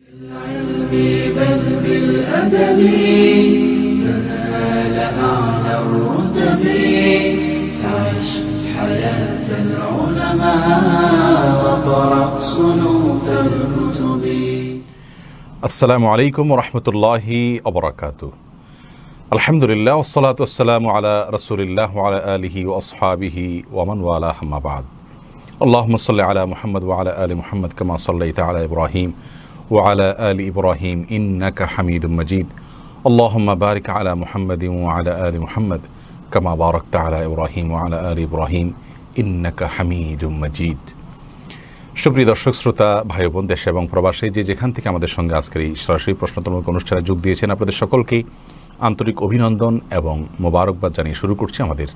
بالعلم بل بالأدب تنال أعلى الرتب فعش حياة العلماء وقرأ صنوف الكتب. আসসালামু আলাইকুম রহমতুল্লাহি অবরাকাতু। আলহামদুলিল্লাহ ওয়াসসালাতু ওয়াসসালামু আলা রাসূলিল্লাহ ওয়া আলা আলিহি ওয়া আসহাবিহি ওয়া মান ওয়ালা আম্মা বা'দ। আল্লাহুম্মা সাল্লি আলা মুহাম্মদ ওয়া আলা আলি মুহাম্মদ কামা সাল্লাইতা আলা ইব্রাহিম ওয়া আলা আলি ইব্রাহিম ইন্নাকা হামিদুম মাজিদ। আল্লাহুম্মা বারিক আলা মুহাম্মাদিন ওয়া আলা আলি মুহাম্মদ কামা বারাকতা আলা ইব্রাহিম ওয়া আলা আলি ইব্রাহিম ইন্নাকা হামিদুম মাজিদ। সুপ্রিয় দর্শক শ্রোতা ভাই বোন, দেশে এবং প্রবাসে যে যেখান থেকে আমাদের সঙ্গে আজকের এই সরাসরি প্রশ্নোত্তর অনুষ্ঠানে যোগ দিয়েছেন, আপনাদের সকলকেই আন্তরিক অভিনন্দন এবং মোবারকবাদ জানিয়ে শুরু করছি আমাদের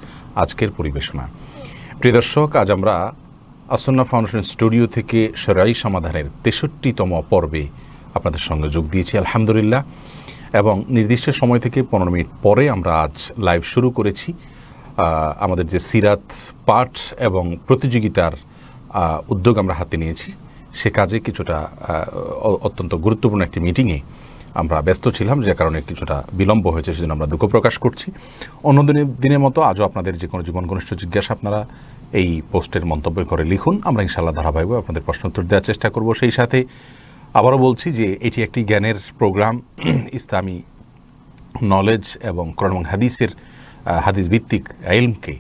আজকের পরিবেশনা। প্রিয় দর্শক, আজ আমরা আসন্না ফাউন্ডেশন স্টুডিও থেকে শরঈ সমাধানের 63তম পর্বে আপনাদের সঙ্গে যোগ দিয়েছি আলহামদুলিল্লাহ, এবং নির্দিষ্ট সময় থেকে 15 মিনিট পরে আমরা আজ লাইভ শুরু করেছি। আমাদের যে সিরাত পাঠ এবং প্রতিযোগিতার উদ্যোগ আমরা হাতে নিয়েছি, সে কাজে কিছুটা অত্যন্ত গুরুত্বপূর্ণ একটি মিটিংয়ে আমরা ব্যস্ত ছিলাম, যে কারণে কিছুটা বিলম্ব হয়েছে, সেজন্য আমরা দুঃখ প্রকাশ করছি। অন্য দিনের মতো আজও আপনাদের যে কোনো জীবন ঘনিষ্ঠ জিজ্ঞাসা আপনারা এই পোস্টের মন্তব্য করে লিখুন, আমরা ইনশাআল্লাহ ধারাবাহিকভাবে আপনাদের প্রশ্ন উত্তর দেওয়ার চেষ্টা করব। সেই সাথে আবারও বলছি যে এটি একটি জ্ঞানের প্রোগ্রাম, ইসলামী নলেজ এবং কোরআন এবং হাদিসের হাদিস ভিত্তিক ইলমকে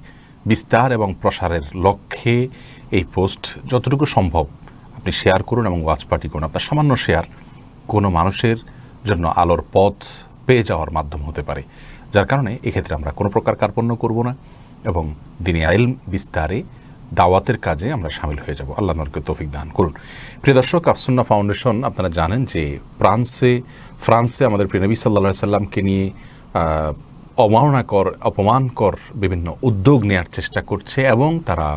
বিস্তার এবং প্রসারের লক্ষ্যে এই পোস্ট যতটুকু সম্ভব আপনি শেয়ার করুন এবং ওয়াচ পার্টি করুন। আপনার সামান্য শেয়ার কোনো মানুষের জন্য আলোর পথ পেয়ে যাওয়ার মাধ্যম হতে পারে, যার কারণে এক্ষেত্রে আমরা কোনো প্রকার কার্পণ্য করব না এবং দ্বীনি ইলম বিস্তারে দাওয়াতের কাজে আমরা সামিল হয়ে যাব। আল্লাহ আমাদেরকে তৌফিক দান করুন। প্রিয় দর্শক, আসন্না ফাউন্ডেশন আপনারা জানেন যে ফ্রান্সে আমাদের প্রিয় নবী সাল্লাল্লাহু আলাইহি সাল্লামকে নিয়ে অপমানকর বিভিন্ন উদ্যোগ নেওয়ার চেষ্টা করছে, এবং তারা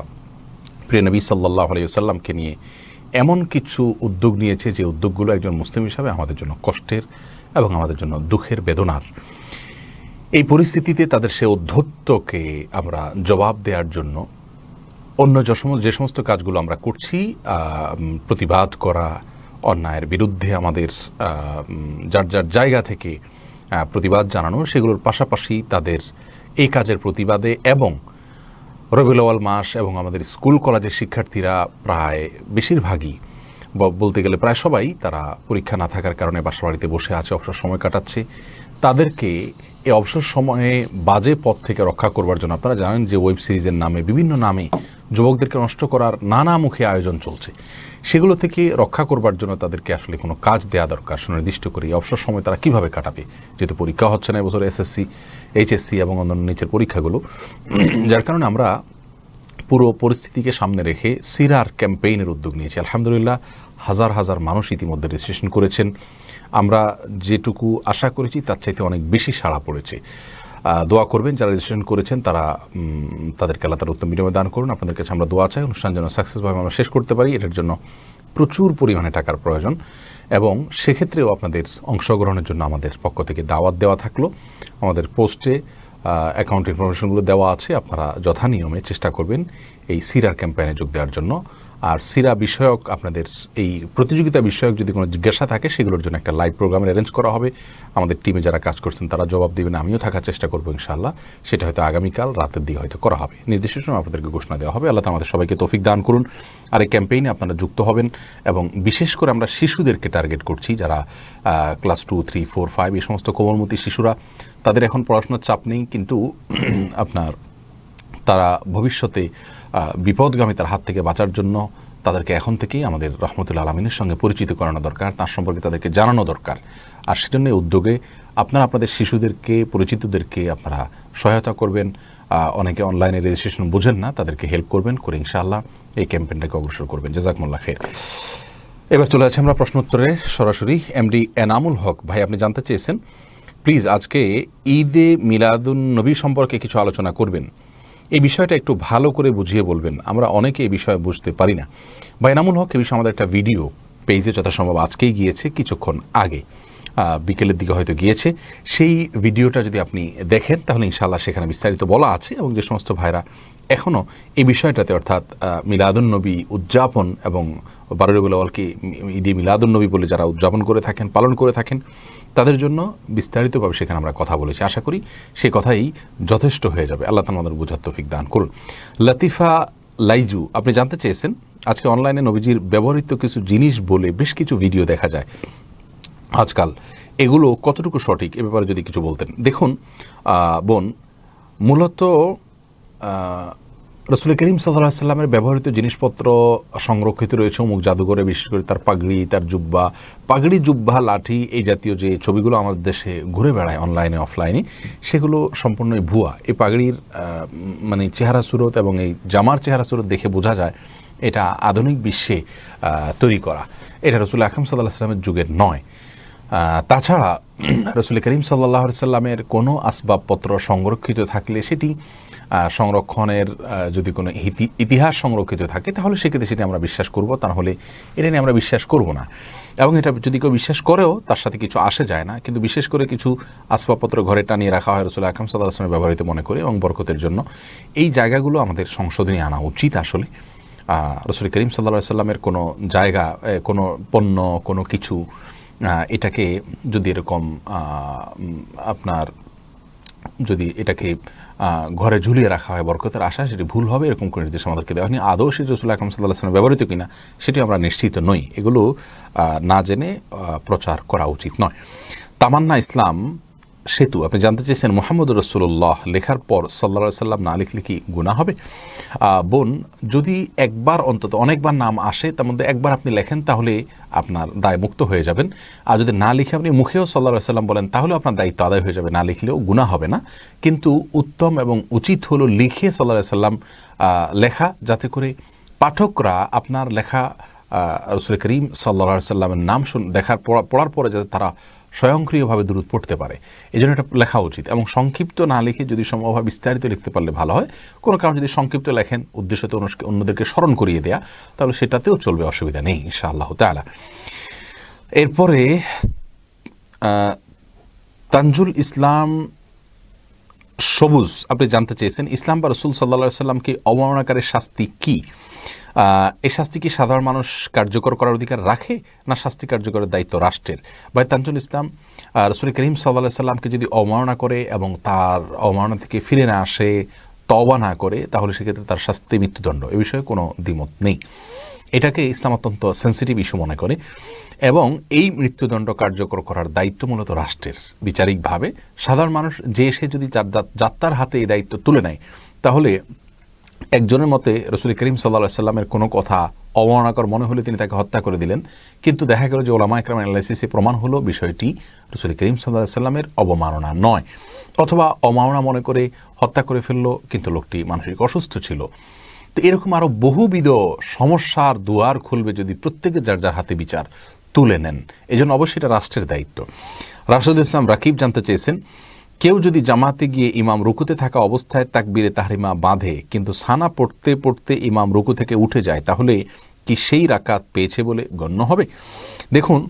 প্রিয় নবী সাল্লাল্লাহু আলাইহি সাল্লামকে নিয়ে এমন কিছু উদ্যোগ নিয়েছে যে উদ্যোগগুলো একজন মুসলিম হিসাবে আমাদের জন্য কষ্টের এবং আমাদের জন্য দুঃখের, বেদনার। এই পরিস্থিতিতে তাদের সে ঔদ্ধত্যকে আমরা জবাব দেওয়ার জন্য অন্য যে সমস্ত কাজগুলো আমরা করছি, প্রতিবাদ করা, অন্যায়ের বিরুদ্ধে আমাদের যার যার জায়গা থেকে প্রতিবাদ জানানো, সেগুলোর পাশাপাশি তাদের এই কাজের প্রতিবাদে এবং রবিউল আউয়াল মাস এবং আমাদের স্কুল কলেজের শিক্ষার্থীরা প্রায় বেশিরভাগই বলতে গেলে প্রায় সবাই তারা পরীক্ষা না থাকার কারণে বাসা বাড়িতে বসে আছে, অবসর সময় কাটাচ্ছে। তাদেরকে এই অবসর সময়ে বাজে পথ থেকে রক্ষা করবার জন্য আপনারা জানেন যে ওয়েব সিরিজের নামে বিভিন্ন নামে যুবকদেরকে নষ্ট করার নানামুখী আয়োজন চলছে। সেগুলো থেকে রক্ষা করবার জন্য তাদেরকে আসলে কোনো কাজ দেওয়া দরকার, সুনির্দিষ্ট করে অবসর সময় তারা কিভাবে কাটাবে, যেহেতু পরীক্ষা হচ্ছে না এবছর এসএসসি, এইচএসসি এবং অন্যান্য নিচের পরীক্ষাগুলো। যার কারণে আমরা পুরো পরিস্থিতিকে সামনে রেখে সিরার ক্যাম্পেইনের উদ্যোগ নিয়েছি। আলহামদুলিল্লাহ, হাজার হাজার মানুষ ইতিমধ্যে রেজিস্ট্রেশন করেছেন। আমরা যেটুকু আশা করেছি তার চাইতে অনেক বেশি সাড়া পড়েছে। দোয়া করবেন যারা রেজিস্ট্রেশন করেছেন, তাদেরকে আল্লাহ তাআলা উত্তম বিনিময় দান করুন। আপনাদের কাছে আমরা দোয়া চাই অনুষ্ঠান যেন সাকসেসভাবে আমরা শেষ করতে পারি। এটার জন্য প্রচুর পরিমাণে টাকার প্রয়োজন, এবং সেক্ষেত্রেও আপনাদের অংশগ্রহণের জন্য আমাদের পক্ষ থেকে দাওয়াত দেওয়া থাকলো। আমাদের পোস্টে অ্যাকাউন্ট ইনফরমেশনগুলো দেওয়া আছে, আপনারা যথানিয়মে চেষ্টা করবেন এই সিরার ক্যাম্পেইনে যোগ দেওয়ার জন্য। আর সিরা বিষয়ক আপনাদের এই প্রতিযোগিতা বিষয়ক যদি কোনো জিজ্ঞাসা থাকে, সেগুলোর জন্য একটা লাইভ প্রোগ্রামের অ্যারেঞ্জ করা হবে। আমাদের টিমে যারা কাজ করছেন তারা জবাব দেবেন, আমিও থাকার চেষ্টা করবো ইনশাআল্লাহ। সেটা হয়তো আগামীকাল রাতের দিকে হয়তো করা হবে, নির্দিষ্ট সময় আপনাদেরকে ঘোষণা দেওয়া হবে। আল্লাহ তাআলা আমাদের সবাইকে তৌফিক দান করুন। আর এই ক্যাম্পেইনে আপনারা যুক্ত হবেন, এবং বিশেষ করে আমরা শিশুদেরকে টার্গেট করছি, যারা ক্লাস 2, 3, 4, 5 এই সমস্ত কোমলমতি শিশুরা। তাদের এখন পড়াশোনার চাপ নেই, কিন্তু তারা ভবিষ্যতে বিপদগামীতার হাত থেকে বাঁচার জন্য তাদেরকে এখন থেকেই আমাদের রহমতুল আলামিনের সঙ্গে পরিচিত করানো দরকার, তার সম্পর্কে তাদেরকে জানানো দরকার। আর সেজন্য এই উদ্যোগে আপনারা আপনাদের শিশুদেরকে, পরিচিতদেরকে আপনারা সহায়তা করবেন। অনেকে অনলাইনে রেজিস্ট্রেশন বোঝেন না, তাদেরকে হেল্প করবেন, করে ইনশাআল্লাহ এই ক্যাম্পেইনটাকে অগ্রসর করবেন। জাযাকুমুল্লাহ খাইর। এবার চলে যাচ্ছে আমরা প্রশ্ন উত্তরে সরাসরি। এমডি এনামুল হক ভাই, আপনি জানতে চেয়েছেন প্লিজ আজকে ঈদে মিলাদুন নবী সম্পর্কে কিছু আলোচনা করবেন। এই বিষয়টা একটু ভালো করে বুঝিয়ে বলবেন, আমরা অনেকে এই বিষয়ে বুঝতে পারি না। বা এনামুল হক, এই বিষয়ে আমাদের একটা ভিডিও পেজে যথাসম্ভব আজকেই গিয়েছে, কিছুক্ষণ আগে বিকেলের দিকে হয়তো গিয়েছে। সেই ভিডিওটা যদি আপনি দেখেন তাহলে ইনশাআল্লাহ সেখানে বিস্তারিত বলা আছে, এবং যে সমস্ত ভাইরা এখনও এই বিষয়টাতে অর্থাৎ মিলাদুন্নবী উদযাপন এবং 12 রবিউল আউয়ালকে ঈদে মিলাদুন্নবী বলে যারা উদযাপন করে থাকেন, পালন করে থাকেন, তাদের জন্য বিস্তারিতভাবে সেখানে আমরা কথা বলেছি। আশা করি সে কথাই যথেষ্ট হয়ে যাবে। আল্লাহ তাআলা আমাদের বোঝার তৌফিক দান করুন। লতিফা লাইজু আপনি জানতে চেয়েছেন, আজকে অনলাইনে নবীজির ব্যবহৃত কিছু জিনিস বলে বেশ কিছু ভিডিও দেখা যায় আজকাল, এগুলো কতটুকু সঠিক এ ব্যাপারে যদি কিছু বলতেন। দেখুন বোন, মূলত রাসূল করিম সাল্লাল্লাহু আলাইহি সাল্লামের ব্যবহৃত জিনিসপত্র সংরক্ষিত রয়েছে অমুক জাদুঘরে, বিশেষ করে তার পাগড়ি, তার পাগড়ি, জুব্বা, লাঠি, এই জাতীয় যে ছবিগুলো আমাদের দেশে ঘুরে বেড়ায় অনলাইনে অফলাইনে, সেগুলো সম্পূর্ণই ভুয়া। এই পাগড়ির মানে চেহারা সুরত এবং এই জামার চেহারা সুরত দেখে বোঝা যায় এটা আধুনিক বিশ্বে তৈরি করা, এটা রাসূল আকরাম সাল্লাল্লাহু আলাইহি সাল্লামের যুগের নয়। তাছাড়া রাসূল করিম সাল্লাল্লাহু আলাইহি সাল্লামের কোনো আসবাবপত্র সংরক্ষিত থাকলে সেটি সংরক্ষণের যদি কোনো ইতিহাস সংরক্ষিত থাকে তাহলে সেক্ষেত্রে সেটি আমরা বিশ্বাস করব, তা নাহলে এটা নিয়ে আমরা বিশ্বাস করব না। এবং এটা যদি কেউ বিশ্বাস করেও তার সাথে কিছু আসে যায় না। কিন্তু বিশেষ করে কিছু আসবাবপত্র ঘরে টানিয়ে রাখা হয় রাসূল আকরাম সাল্লাল্লাহু আলাইহি সাল্লামের ব্যবহৃত মনে করে এবং বরকতের জন্য, এই জায়গাগুলো আমাদের সংশোধনে আনা উচিত। আসলে রাসূল করিম সাল্লাল্লাহু আলাইহি সাল্লামের কোনো জায়গা, কোনো পণ্য, কোনো কিছু এটাকে যদি এরকম আপনার যদি এটাকে ঘরে ঝুলিয়ে রাখা হয় বরকতের আশায়, সেটি ভুল হবে, এরকম করে নির্দেশ আমাদেরকে দেওয়া হয়নি। আদৌ সেটি রাসূল আকরাম সাল্লাল্লাহু আলাইহি ওয়াসাল্লাম ব্যবহৃত কিনা সেটি আমরা নিশ্চিত নই। এগুলো না জেনে প্রচার করা উচিত নয়। তামান্না ইসলাম সেতু আপনি জানতে চেয়েছেন, মুহাম্মদুর রাসূলুল্লাহ লেখার পর সাল্লাল্লাহু আলাইহি ওয়াসাল্লাম না লিখলে কি গুনাহ হবে? বোন, যদি একবার অন্তত, অনেকবার নাম আসে তার মধ্যে একবার আপনি লেখেন তাহলে আপনার দায় মুক্ত হয়ে যাবেন। আর যদি না লিখে আপনি মুখেও সাল্লাল্লাহু আলাইহি ওয়াসাল্লাম বলেন তাহলে আপনার দায়িত্ব আদায় হয়ে যাবে, না লিখলেও গুনাহ হবে না। কিন্তু উত্তম এবং উচিত হলো লিখে সাল্লাল্লাহু আলাইহি ওয়াসাল্লাম লেখা, যাতে করে পাঠকরা আপনার লেখা রাসূল করিম সাল্লাল্লাহু আলাইহি ওয়াসাল্লামের নাম পড়ার পরে যাতে তারা স্বয়ংক্রিয়ভাবে দুরূদ পড়তে পারে, এই জন্য এটা লেখা উচিত। এবং সংক্ষিপ্ত না লিখে যদি সম্ভব বিস্তারিত লিখতে পারলে ভালো হয়। কোনো কারণ যদি সংক্ষিপ্ত লেখেন উদ্দেশ্যত অন্যদেরকে স্মরণ করিয়ে দেয়া, তাহলে সেটাতেও চলবে, অসুবিধা নেই ইনশাআল্লাহ তাআলা। এরপরে তানজুল ইসলাম সবুজ আপনি জানতে চেয়েছেন, ইসলাম বা রাসূল সাল্লাল্লাহু আলাইহি ওয়াসাল্লামকে অবমাননাকারীর শাস্তি কী? এই শাস্তি কি সাধারণ মানুষ কার্যকর করার অধিকার রাখে, না শাস্তি কার্যকরের দায়িত্ব রাষ্ট্রের? ভাই তানজুল ইসলাম, রাসূল করিম সাল্লাল্লাহু আলাইহি ওয়াসাল্লামকে যদি অবমাননা করে এবং তার অবমাননা থেকে ফিরে না আসে, তওবা না করে, তাহলে সেক্ষেত্রে তার শাস্তি মৃত্যুদণ্ড, এ বিষয়ে কোনো দ্বিমত নেই। এটাকে ইসলাম অত্যন্ত সেন্সিটিভ ইস্যু মনে করে এবং এই মৃত্যুদণ্ড কার্যকর করার দায়িত্ব মূলত রাষ্ট্রের। বিচারিকভাবে সাধারণ মানুষ যে এসে যদি যাত্রার হাতে এই দায়িত্ব তুলে নেয়, তাহলে একজনের মতে রাসূল করিম সাল্লাল্লাহু আলাইহি ওয়াসাল্লামের কোনো কথা অবমাননাকর মনে হলে তিনি তাকে হত্যা করে দিলেন, কিন্তু দেখা গেল যে ওলামা ইকরাম অ্যানালাইসিসে প্রমাণ হলো বিষয়টি রাসূল করিম সাল্লাল্লাহু আলাইহি ওয়াসাল্লামের অবমাননা নয়, অথবা অবমাননা মনে করে হত্যা করে ফেললো কিন্তু লোকটি মানসিক অসুস্থ ছিল। তো এরকম আরও বহুবিধ সমস্যার দুয়ার খুলবে যদি প্রত্যেকে যার যার হাতে বিচার তুলে নেন। এই জন্য অবশ্যই এটা রাষ্ট্রের দায়িত্ব। রাশেদুল ইসলাম রাকিব জানতে চেয়েছেন, কেউ যদি জামাতে গিয়ে ইমাম রুকুতে থাকা অবস্থায় তাকবীরে তাহরিমা বাঁধে কিন্তু সানা পড়তে পড়তে ইমাম রুকু থেকে উঠে যায়, তাহলে কি সেই রাকাত পেয়েছে বলে গণ্য হবে? দেখুন,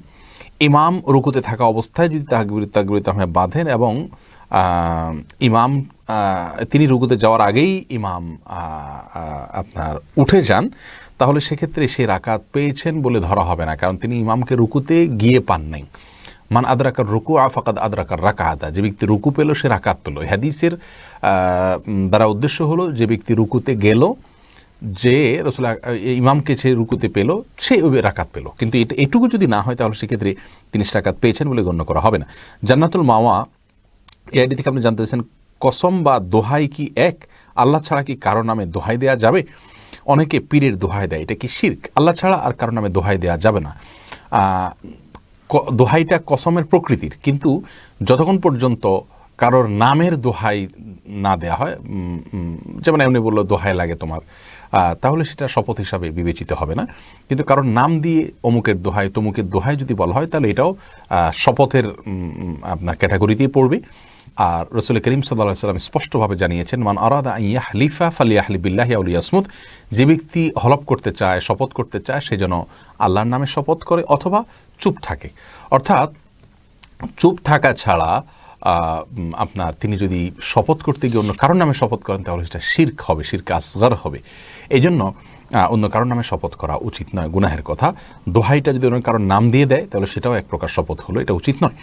ইমাম রুকুতে থাকা অবস্থায় যদি তাকবীরে তাহরিমা বাঁধেন এবং ইমাম তিনি রুকুতে যাওয়ার আগেই ইমাম আপনার উঠে যান, তাহলে সেক্ষেত্রে সে রাকাত পেয়েছেন বলে ধরা হবে না, কারণ তিনি ইমামকে রুকুতে গিয়ে পান নাই। মান আদরাকার রুকু ফাকাদ আদরাকার রাকাতা, যে ব্যক্তি রুকু পেল সে রাকাত পেল। হাদিসের দ্বারা উদ্দেশ্য হলো যে ব্যক্তি রুকুতে গেল, যে রাসূল ইমামকে সে রুকুতে পেল, সে রাকাত পেল। কিন্তু এটুকু যদি না হয় তাহলে সেক্ষেত্রে তিনি রাকাত পেয়েছেন বলে গণ্য করা হবে না। জান্নাতুল মাওয়া এই আয়াত থেকে আপনি জানতেছেন, কসম বা দোহাই কি এক? আল্লাহ ছাড়া কি কারো নামে দোহাই দেয়া যাবে? অনেকে পীরের দোহাই দেয়, এটা কি শিরক? আল্লাহ ছাড়া আর কারো নামে দোহাই দেয়া যাবে না। দোহাইটা কসমের প্রকৃতির, কিন্তু যতক্ষণ পর্যন্ত কারোর নামের দোহাই না দেয়া হয়, যেমন এমনি বললো দোহাই লাগে তোমার, তাহলে সেটা শপথ হিসাবে বিবেচিত হবে না। কিন্তু কারোর নাম দিয়ে অমুকের দোহাই তমুকের দোহাই যদি বলা হয় তাহলে এটাও শপথের আপনার ক্যাটাগরিতেই পড়বে। আর রাসূল করিম সাল্লাল্লাহু আলাইহি ওয়াসাল্লাম স্পষ্টভাবে জানিয়েছেন, মান আরাদা আন ইয়াহলিফা ফালিয়াহলিফ বিল্লাহি আও লিয়াসমুত, যে ব্যক্তি হলফ করতে চায়, শপথ করতে চায়, সে যেন আল্লাহর নামে শপথ করে অথবা চুপ থাকে। অর্থাৎ চুপ থাকা ছাড়া আপনার তিনি যদি শপথ করতে গিয়ে অন্য কারোর নামে শপথ করেন তাহলে সেটা শিরক হবে, শিরক আসগর হবে। এই জন্য অন্য কারোর নামে শপথ করা উচিত নয়, গুনাহের কথা। দোহাইটা যদি অন্য কারোর নাম দিয়ে দেয় তাহলে সেটাও এক প্রকার শপথ হলো, এটা উচিত নয়।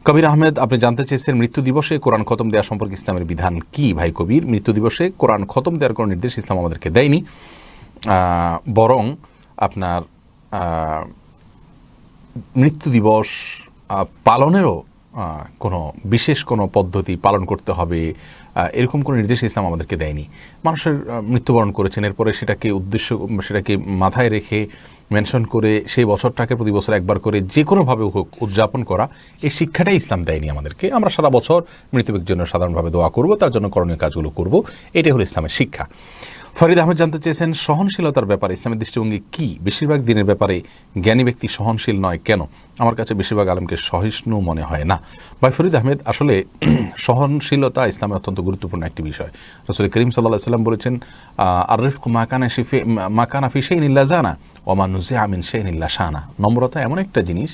কবির আহমেদ আপনি জানতে চেয়েছেন মৃত্যু দিবসে কোরআন খতম দেওয়া সম্পর্কে ইসলামের বিধান কি? ভাই কবির, মৃত্যু দিবসে কোরআন খতম দেওয়ার কোনো নির্দেশ ইসলাম আমাদেরকে দেয়নি, বরং আপনার মৃত্যু দিবস পালনেরও কোনো বিশেষ কোনো পদ্ধতি পালন করতে হবে এরকম কোনো নির্দেশ ইসলাম আমাদেরকে দেয়নি। মানুষের মৃত্যুবরণ করেছেন, এরপরে সেটাকে মাথায় রেখে মেনশন করে সেই বছরটাকে প্রতি বছর একবার করে যে কোনোভাবে হোক উদযাপন করা, এই শিক্ষাটাই ইসলাম দেয়নি আমাদেরকে। আমরা সারা বছর মৃত ব্যক্তির জন্য সাধারণভাবে দোয়া করব, তার জন্য করণীয় কাজগুলো করব, এটাই হলো ইসলামের শিক্ষা। ফরিদ আহমেদ জানতে চেয়েছেন সহনশীলতার ব্যাপারে ইসলামের দৃষ্টিভঙ্গি কি? বেশিরভাগ দিনের ব্যাপারে জ্ঞানী ব্যক্তি সহনশীল নয় কেন? আমার কাছে বেশিরভাগ আলেমকে সহিষ্ণু মনে হয় না। ভাই ফরিদ আহমেদ, আসলে সহনশীলতা ইসলামে অত্যন্ত গুরুত্বপূর্ণ একটি বিষয়। রাসূল করিম সাল্লাল্লাহু আলাইহি ওয়াসাল্লাম বলেছেন, আর রিফকু মা কানা ফি শাইইন ইল্লা জানা ওয়া মা নুজিআ মিন শাইইন ইল্লা শানা। নম্রতা এমন একটা জিনিস,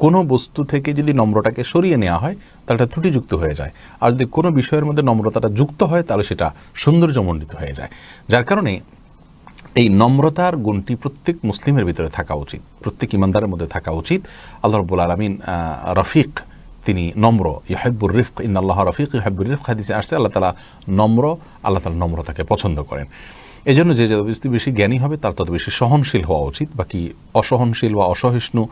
কোনো বস্তু থেকে যদি নম্রতাকে সরিয়ে নেওয়া হয় তাহলে এটা ত্রুটিযুক্ত হয়ে যায়, আর যদি কোনো বিষয়ের মধ্যে নম্রতাটা যুক্ত হয় তাহলে সেটা সৌন্দর্যমণ্ডিত হয়ে যায়। যার কারণে এই নম্রতার গুণটি প্রত্যেক মুসলিমের ভিতরে থাকা উচিত, প্রত্যেক ইমানদারের মধ্যে থাকা উচিত। আল্লাহ রাব্বুল আলামিন রফিক, তিনি নম্র, ইউহিব্বুর রিফক, ইন্নাল্লাহা রফিক ইউহিব্বুর রিফক হাদিসে আসছে আল্লাহ তাআলা নম্র, আল্লাহ তাআলা নম্রতাকে পছন্দ করেন। এই জন্য যে যত বেশি জ্ঞানী হবে তার তত বেশি সহনশীল হওয়া উচিত, বাকি অসহনশীল বা অসহিষ্ণু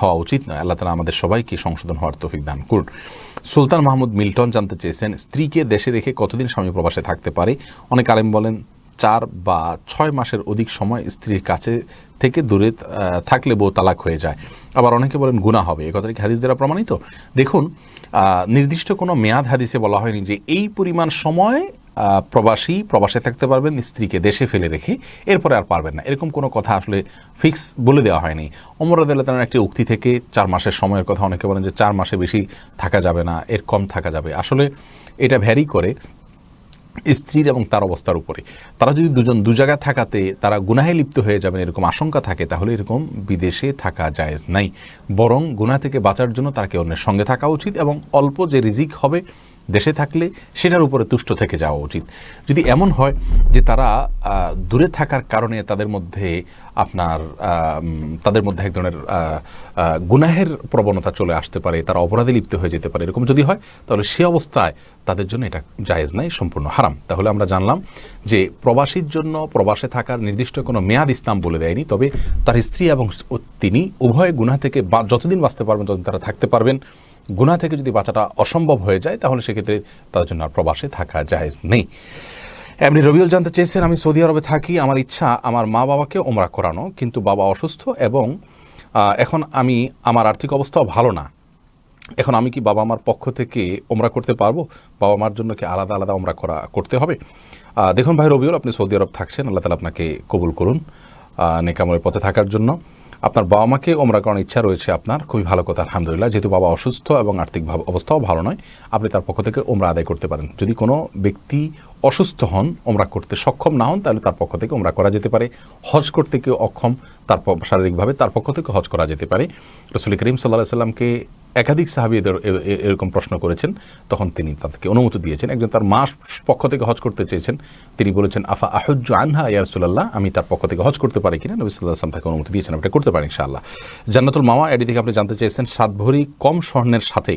হওয়া উচিত নয়। আল্লাহ তাআলা আমাদের সবাইকে সংশোধন হওয়ার তৌফিক দান করুন। সুলতান মাহমুদ মিল্টন জানতে চেয়েছেন স্ত্রীকে দেশে রেখে কতদিন স্বামী প্রবাসে থাকতে পারে? অনেক আলেম বলেন 4 বা 6 মাসের অধিক সময় স্ত্রীর কাছে থেকে দূরে থাকলে বউ তালাক হয়ে যায়। আবার অনেকে বলেন গুনাহ হবে। এই কথাটা কি হাদিস দ্বারা প্রমাণিত? দেখুন, নির্দিষ্ট কোনো মেয়াদ হাদিসে বলা হয়নি যে এই পরিমাণ সময় প্রবাসে থাকতে পারবেন স্ত্রীকে দেশে ফেলে রেখে, এরপরে আর পারবেন না, এরকম কোনো কথা আসলে ফিক্স বলে দেওয়া হয়নি। ওমর রাদিয়াল্লাহু তাআলার একটি উক্তি থেকে 4 মাসের সময়ের কথা, অনেকে বলেন যে 4 মাসে বেশি থাকা যাবে না, এর কম থাকা যাবে। আসলে এটা ভ্যারি করে স্ত্রীর এবং তার অবস্থার উপরে। তারা যদি দু জায়গায় থাকাতে তারা গুনাহে লিপ্ত হয়ে যাবেন এরকম আশঙ্কা থাকে, তাহলে এরকম বিদেশে থাকা জায়েজ নাই, বরং গুনাহ থেকে বাঁচার জন্য তাকে অন্যের সঙ্গে থাকা উচিত এবং অল্প যে রিজিক হবে দেশে থাকলে সেটার উপরে তুষ্ট থেকে যাওয়া উচিত। যদি এমন হয় যে তারা দূরে থাকার কারণে তাদের মধ্যে এক ধরনের গুনাহের প্রবণতা চলে আসতে পারে, তারা অপরাধে লিপ্ত হয়ে যেতে পারে, এরকম যদি হয় তাহলে সে অবস্থায় তাদের জন্য এটা জায়েজ নাই, সম্পূর্ণ হারাম। তাহলে আমরা জানলাম যে প্রবাসীর জন্য প্রবাসে থাকার নির্দিষ্ট কোনো মেয়াদ ইসলাম বলে দেয়নি, তবে তার স্ত্রী এবং তিনি উভয় গুনাহ থেকে যতদিন বাঁচতে পারবেন ততদিন তারা থাকতে পারবেন। গুনাহ থেকে যদি বাঁচাটা অসম্ভব হয়ে যায় তাহলে সেক্ষেত্রে তার জন্য আর প্রবাসে থাকা জায়েজ নেই। এমনি রবিউল জানতে চেয়েছেন, আমি সৌদি আরবে থাকি, আমার ইচ্ছা আমার মা বাবাকে ওমরা করানো, কিন্তু বাবা অসুস্থ এবং এখন আমার আর্থিক অবস্থাও ভালো না। এখন আমি কি বাবা মার পক্ষ থেকে ওমরা করতে পারবো? বাবা মার জন্য কি আলাদা আলাদা ওমরা করতে হবে? দেখুন ভাই রবিউল, আপনি সৌদি আরব থাকছেন, আল্লাহ তাআলা আপনাকে কবুল করুন নেক আমলের পথে থাকার জন্য। আপনার বাবা মাকে ওমরা করার ইচ্ছা রয়েছে আপনার, খুবই ভালো কথা, আলহামদুলিল্লাহ। যেহেতু বাবা অসুস্থ এবং আর্থিক অবস্থাও ভালো নয়, আপনি তার পক্ষ থেকে ওমরা আদায় করতে পারেন। যদি কোনো ব্যক্তি অসুস্থ হন, ওমরা করতে সক্ষম না হন, তাহলে তার পক্ষ থেকে ওমরা করা যেতে পারে। হজ করতে কেউ অক্ষম, তার শারীরিকভাবে তার পক্ষ থেকে হজ করা যেতে পারে। রাসূল করিম সাল্লাল্লাহু আলাইহি ওয়াসাল্লামকে একাধিক সাহাবী এরকম প্রশ্ন করেছেন, তখন তিনি তাদেরকে অনুমতি দিয়েছেন। একজন তার মার পক্ষ থেকে হজ করতে চেয়েছেন, তিনি বলেছেন আফা আহুজ্জু আনহা ইয়া রাসূলুল্লাহ, আমি তার পক্ষ থেকে হজ করতে পারি কিনা? নবী সাল্লাল্লাহু আলাইহি ওয়াসাল্লাম তাকে অনুমতি দিয়েছেন, আপনি করতে পারেন ইনশাআল্লাহ। জান্নাতুল মাওয়া এডি থেকে আপনি জানতে চেয়েছেন 7 ভরি কম স্বর্ণের সাথে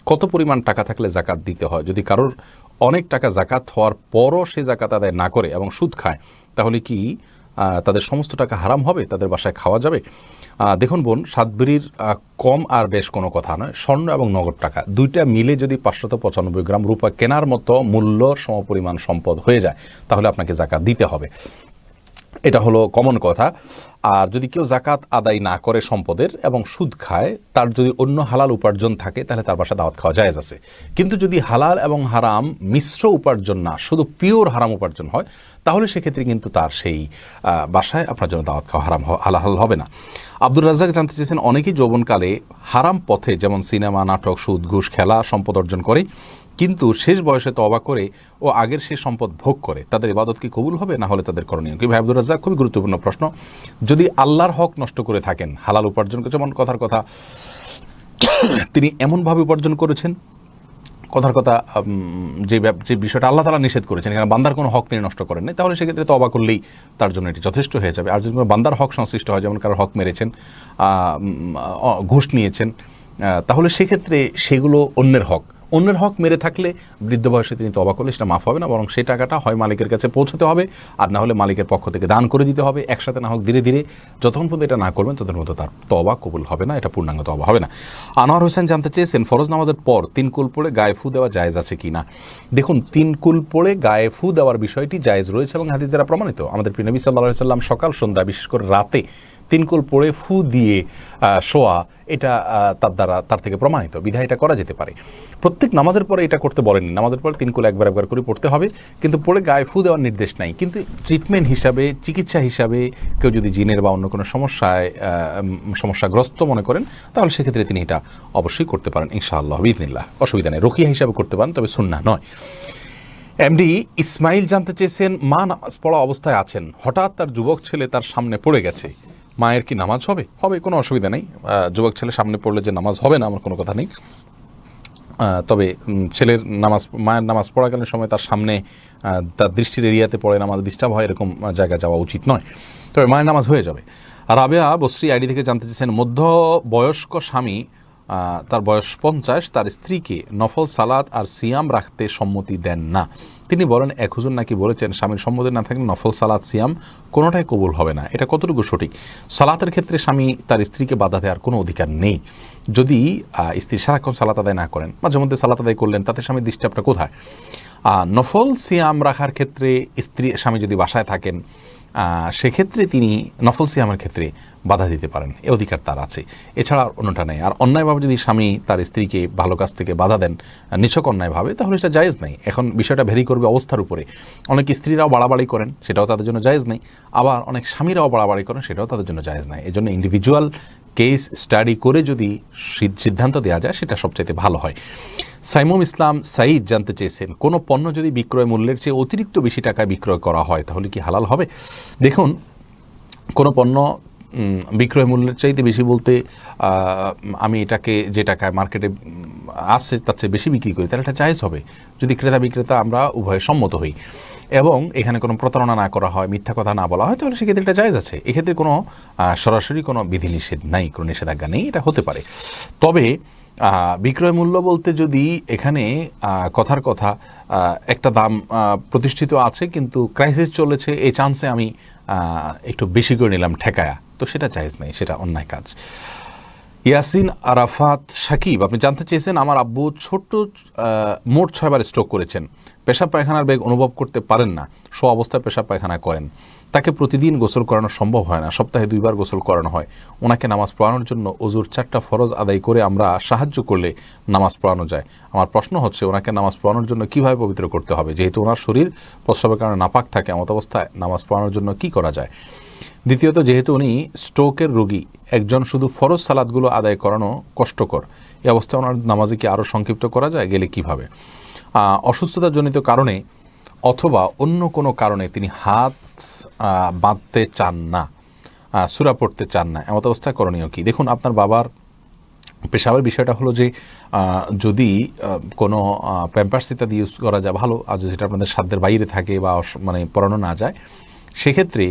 কত পরিমাণ টাকা থাকলে জাকাত দিতে হয়? যদি কারোর অনেক টাকা জাকাত হওয়ার পরও সে জাকাত আদায় না করে এবং সুদ খায়, তাহলে কি তাদের সমস্ত টাকা হারাম হবে? তাদের বাসায় খাওয়া যাবে? দেখুন বোন, 7 ভরির কম আর বেশ কোনো কথা নয়। স্বর্ণ এবং নগদ টাকা দুইটা মিলে যদি 595 গ্রাম রূপা কেনার মতো মূল্যর সমপরিমাণ সম্পদ হয়ে যায়, তাহলে আপনাকে জাকাত দিতে হবে। এটা হলো কমন কথা। আর যদি কেউ জাকাত আদায় না করে সম্পদের এবং সুদ খায়, তার যদি অন্য হালাল উপার্জন থাকে তাহলে তার বাসায় দাওয়াত খাওয়া জায়েজ আছে। কিন্তু যদি হালাল এবং হারাম মিশ্র উপার্জন না, শুধু পিওর হারাম উপার্জন হয়, তাহলে সেক্ষেত্রে কিন্তু তার সেই বাসায় আপনার জন্য দাওয়াত খাওয়া হালাল হবে না। আব্দুর রাজ্জাক জানতে চেয়েছেন, অনেকেই যৌবনকালে হারাম পথে যেমন সিনেমা, নাটক, সুদ, ঘুষ, খেলা সম্পদ অর্জন করে, কিন্তু শেষ বয়সে তওবা করে ও আগের সে সম্পদ ভোগ করে, তাদের ইবাদত কি কবুল হবে? না হলে তাদের করণীয় কি? ভাই আব্দুর রাজ্জাক, খুবই গুরুত্বপূর্ণ প্রশ্ন। যদি আল্লাহর হক নষ্ট করে থাকেন, হালাল উপার্জন, যেমন কথার কথা তিনি এমনভাবে উপার্জন করেছেন কথার কথা যে বিষয়টা আল্লাহ তাআলা নিষেধ করেছেন, এখানে বান্দার কোনো হক তিনি নষ্ট করেন নাই, তাহলে সেক্ষেত্রে তওবা করলেই তার জন্য এটি যথেষ্ট হয়ে যাবে। আর যদি কোনো বান্দার হক সংশ্লিষ্ট হয়, যেমন কারোর হক মেরেছেন, ঘুষ নিয়েছেন, তাহলে সেক্ষেত্রে সেগুলো অন্যের হক মেরে থাকলে বৃদ্ধ বয়সে তিনি তওবা করলে সেটা মাফ হবে না, বরং সেই টাকাটা হয় মালিকের কাছে পৌঁছতে হবে, আর না হলে মালিকের পক্ষ থেকে দান করে দিতে হবে। একসাথে না হোক, ধীরে ধীরে, যতক্ষণ পর্যন্ত এটা না করবেন ততক্ষণ পর্যন্ত তার তওবা কবুল হবে না, এটা পূর্ণাঙ্গ তওবা হবে না। আনোয়ার হোসেন জানতে চেয়েছেন, ফরজ নামাজের পর 3 কুল পড়ে গায়ে ফু দেওয়া জায়েজ আছে কি না। দেখুন, 3 কুল পড়ে গায়ে ফু দেওয়ার বিষয়টি জায়েজ রয়েছে এবং হাদিস দ্বারা প্রমাণিত। আমাদের প্রিয় নবী সাল্লাল্লাহু আলাইহি সাল্লাম সকাল সন্ধ্যা, বিশেষ করে রাতে 3 কুল পড়ে ফু দিয়ে শোয়া, এটা তার থেকে প্রমাণিত, বিধায় এটা করা যেতে পারে। প্রত্যেক নামাজের পরে এটা করতে বলেননি, নামাজের পরে 3 কুল একবার করে পড়তে হবে, কিন্তু পড়ে গায়ে ফু দেওয়ার নির্দেশ নাই। কিন্তু ট্রিটমেন্ট হিসাবে, চিকিৎসা হিসাবে কেউ যদি জিনের বা অন্য কোনো সমস্যাগ্রস্ত মনে করেন, তাহলে সেক্ষেত্রে তিনি এটা অবশ্যই করতে পারেন ইনশাআল্লাহ বিইذনিল্লাহ, অসুবিধা নেই। রুকিয়া হিসাবে করতে পারেন, তবে সুন্নাহ নয়। এমডি ইসমাইল জানতে চেয়েছেন, মা নামাজ পড়া অবস্থায় আছেন, হঠাৎ তার যুবক ছেলে তার সামনে পড়ে গেছে, মায়ের কি নামাজ হবে? কোনো অসুবিধা নেই। যুবক ছেলে সামনে পড়লে যে নামাজ হবে না, আমার কোনো কথা নেই। তবে মায়ের নামাজ পড়াকালীন সময় তার সামনে, তার দৃষ্টির এরিয়াতে পড়ে নামাজ ডিস্টার্ব হয়, এরকম জায়গায় যাওয়া উচিত নয়। তবে মায়ের নামাজ হয়ে যাবে। রাবেয়া বসরি আইডি থেকে জানতে চেয়েছেন, মধ্যবয়স্ক স্বামী, তার বয়স 50, তার স্ত্রীকে নফল সালাত আর সিয়াম রাখতে সম্মতি দেন না। তিনি বলেন, এক হুজুর নাকি বলেছেন স্বামীর সম্মতি না থাকলে নফল সালাত সিয়াম কোনোটাই কবুল হবে না। এটা কতটুকু সঠিক? সালাতের ক্ষেত্রে স্বামী তার স্ত্রীকে বাধা দেওয়ার কোনো অধিকার নেই। যদি স্ত্রী সারাক্ষণ সালাত আদায় না করেন, মাঝে মধ্যে সালাত আদায় করলেন, তাতে স্বামীর ডিস্টার্বটা কোথায়? নফল সিয়াম রাখার ক্ষেত্রে স্বামী যদি বাসায় থাকেন, সেক্ষেত্রে তিনি নফল সিয়ামের ক্ষেত্রে বাধা দিতে পারেন, এ অধিকার তার আছে, এছাড়া অন্যটা নেই। আর অন্যায়ভাবে যদি স্বামী তার স্ত্রীকে ভালো কাজ থেকে বাধা দেন, নিছক অন্যায়ভাবে, তাহলে সেটা জায়েজ নেই। এখন বিষয়টা ভেরি করবে অবস্থার উপরে। অনেক স্ত্রীরাও বাড়াবাড়ি করেন, সেটাও তাদের জন্য জায়েজ নেই। আবার অনেক স্বামীরাও বাড়াবাড়ি করেন, সেটাও তাদের জন্য জায়েজ নাই। এজন্য ইন্ডিভিজুয়াল কেস স্টাডি করে যদি সিদ্ধান্ত দেওয়া যায়, সেটা সবচাইতে ভালো হয়। সাইমুম ইসলাম সাইদ জানতে চেয়েছেন, কোনো পণ্য যদি বিক্রয় মূল্যের চেয়ে অতিরিক্ত বেশি টাকায় বিক্রয় করা হয়, তাহলে কি হালাল হবে? দেখুন, কোনো পণ্য বিক্রয় মূল্যের চাইতে বেশি বলতে, আমি এটাকে যে টাকায় মার্কেটে আসছে তার চেয়ে বেশি বিক্রি করি, তাহলে এটা জায়েজ হবে, যদি ক্রেতা বিক্রেতা আমরা উভয়ে সম্মত হই এবং এখানে কোনো প্রতারণা না করা হয়, মিথ্যা কথা না বলা হয়, তাহলে সেক্ষেত্রে এটা জায়েজ আছে। এক্ষেত্রে কোনো সরাসরি কোনো বিধিনিষেধ নাই, কোনো নিষেধাজ্ঞা নেই, এটা হতে পারে। তবে বিক্রয় মূল্য বলতে যদি এখানে কথার কথা একটা দাম প্রতিষ্ঠিত আছে, কিন্তু ক্রাইসিস চলেছে, এই চান্সে আমি একটু বেশি করে নিলাম ঠেকায়া, তো সেটা জায়েজ নাই, সেটা অন্যায় কাজ। ইয়াসিন আরাফাত সাকিব, আপনি জানতে চেয়েছেন, আমার আব্বু মোট 6 বার স্ট্রোক করেছেন, পেশাব পায়খানার বেগ অনুভব করতে পারেন না, অবস্থায় পেশাব পায়খানা করেন, তাকে প্রতিদিন গোসল করানো সম্ভব হয় না, সপ্তাহে 2 বার গোসল করানো হয়। ওনাকে নামাজ পড়ানোর জন্য ওযুর 4টা ফরজ আদায় করে আমরা সাহায্য করলে নামাজ পড়ানো যায়। আমার প্রশ্ন হচ্ছে, ওনাকে নামাজ পড়ানোর জন্য কিভাবে পবিত্র করতে হবে? যেহেতু ওনার শরীর প্রস্রাবের কারণে নাপাক থাকে, এমত অবস্থায় নামাজ পড়ানোর জন্য কি করা যায়? দ্বিতীয়ত, যেহেতু উনি স্ট্রোকের রোগী, একজন শুধু ফরজ সালাতগুলো আদায় করানো কষ্টকর, এই অবস্থায় ওনার নামাজে কি আরও সংক্ষিপ্ত করা যায়? গেলে কিভাবে? অসুস্থতাজনিত কারণে অথবা অন্য কোনো কারণে তিনি হাত বাঁধতে চান না, সূরা পড়তে চান না, এমত অবস্থায় করণীয় কি? দেখুন, আপনার বাবার পেশাবের বিষয়টা হলো যে, যদি কোনো প্যাম্পার্স ইত্যাদি ইউজ করা যায় ভালো, আর যদি সেটা আপনাদের সাধ্যের বাইরে থাকে বা পড়ানো না যায়, সেক্ষেত্রে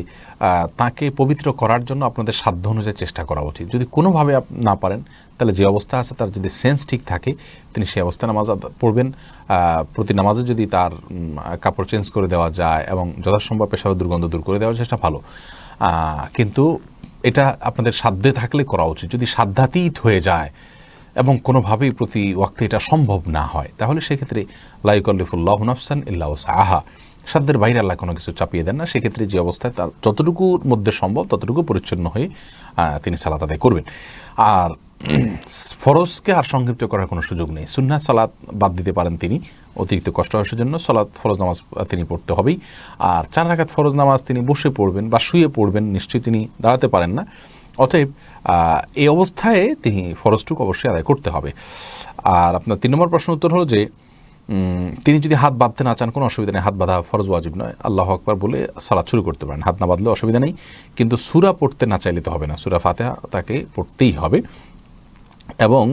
তাকে পবিত্র করার জন্য আপনাদের সাধ্য অনুযায়ী চেষ্টা করা উচিত। যদি কোনোভাবে না পারেন, তাহলে যে অবস্থা আছে তার যদি সেন্স ঠিক থাকে, তিনি সেই অবস্থায় নামাজ পড়বেন। প্রতি নামাজে যদি তার কাপড় চেঞ্জ করে দেওয়া যায় এবং যথাসম্ভব পেশাবের দুর্গন্ধ দূর করে দেওয়া যায়, সেটা ভালো। কিন্তু এটা আপনাদের সাধ্যে থাকলে করা উচিত। যদি সাধ্যাতীত হয়ে যায় এবং কোনোভাবেই প্রতি ওয়াক্তে এটা সম্ভব না হয়, তাহলে সেক্ষেত্রে লা ইউকাল্লিফুল্লাহু নাফসান ইল্লা উসআহা, সাধ্যের বাইরে আল্লাহ কোনো কিছু চাপিয়ে দেন না। সেক্ষেত্রে যে অবস্থায় তার যতটুকুর মধ্যে সম্ভব ততটুকু পরিচ্ছন্ন হয়ে তিনি সালাত আদায় করবেন। আর ফরজকে আর সংক্ষিপ্ত করার কোনো সুযোগ নেই। সুন্নাত সালাত বাদ দিতে পারেন তিনি, অতিরিক্ত কষ্ট হওয়ার জন্য। ফরজ নামাজ তিনি পড়তে হবেই। আর 4 রাকাত ফরজ নামাজ তিনি বসে পড়বেন বা শুয়ে পড়বেন, নিশ্চয়ই তিনি দাঁড়াতে পারেন না। অতএব এই অবস্থায় তিনি ফরজটুকু অবশ্যই আদায় করতে হবে। আর আপনার 3 নম্বর প্রশ্ন উত্তর হলো যে, তিনি যদি হাত বাঁধতে না চান, কোনো অসুবিধা নেই, হাত বাঁধা ফরজ ওয়াজিব নয়, আল্লাহু আকবার বলে সালাত শুরু করতে পারেন, হাত না বাঁধলে অসুবিধা নেই। কিন্তু সূরা পড়তে না চাইলে তো হবে না, সূরা ফাতিহা তাকে পড়তেই হবে। এবং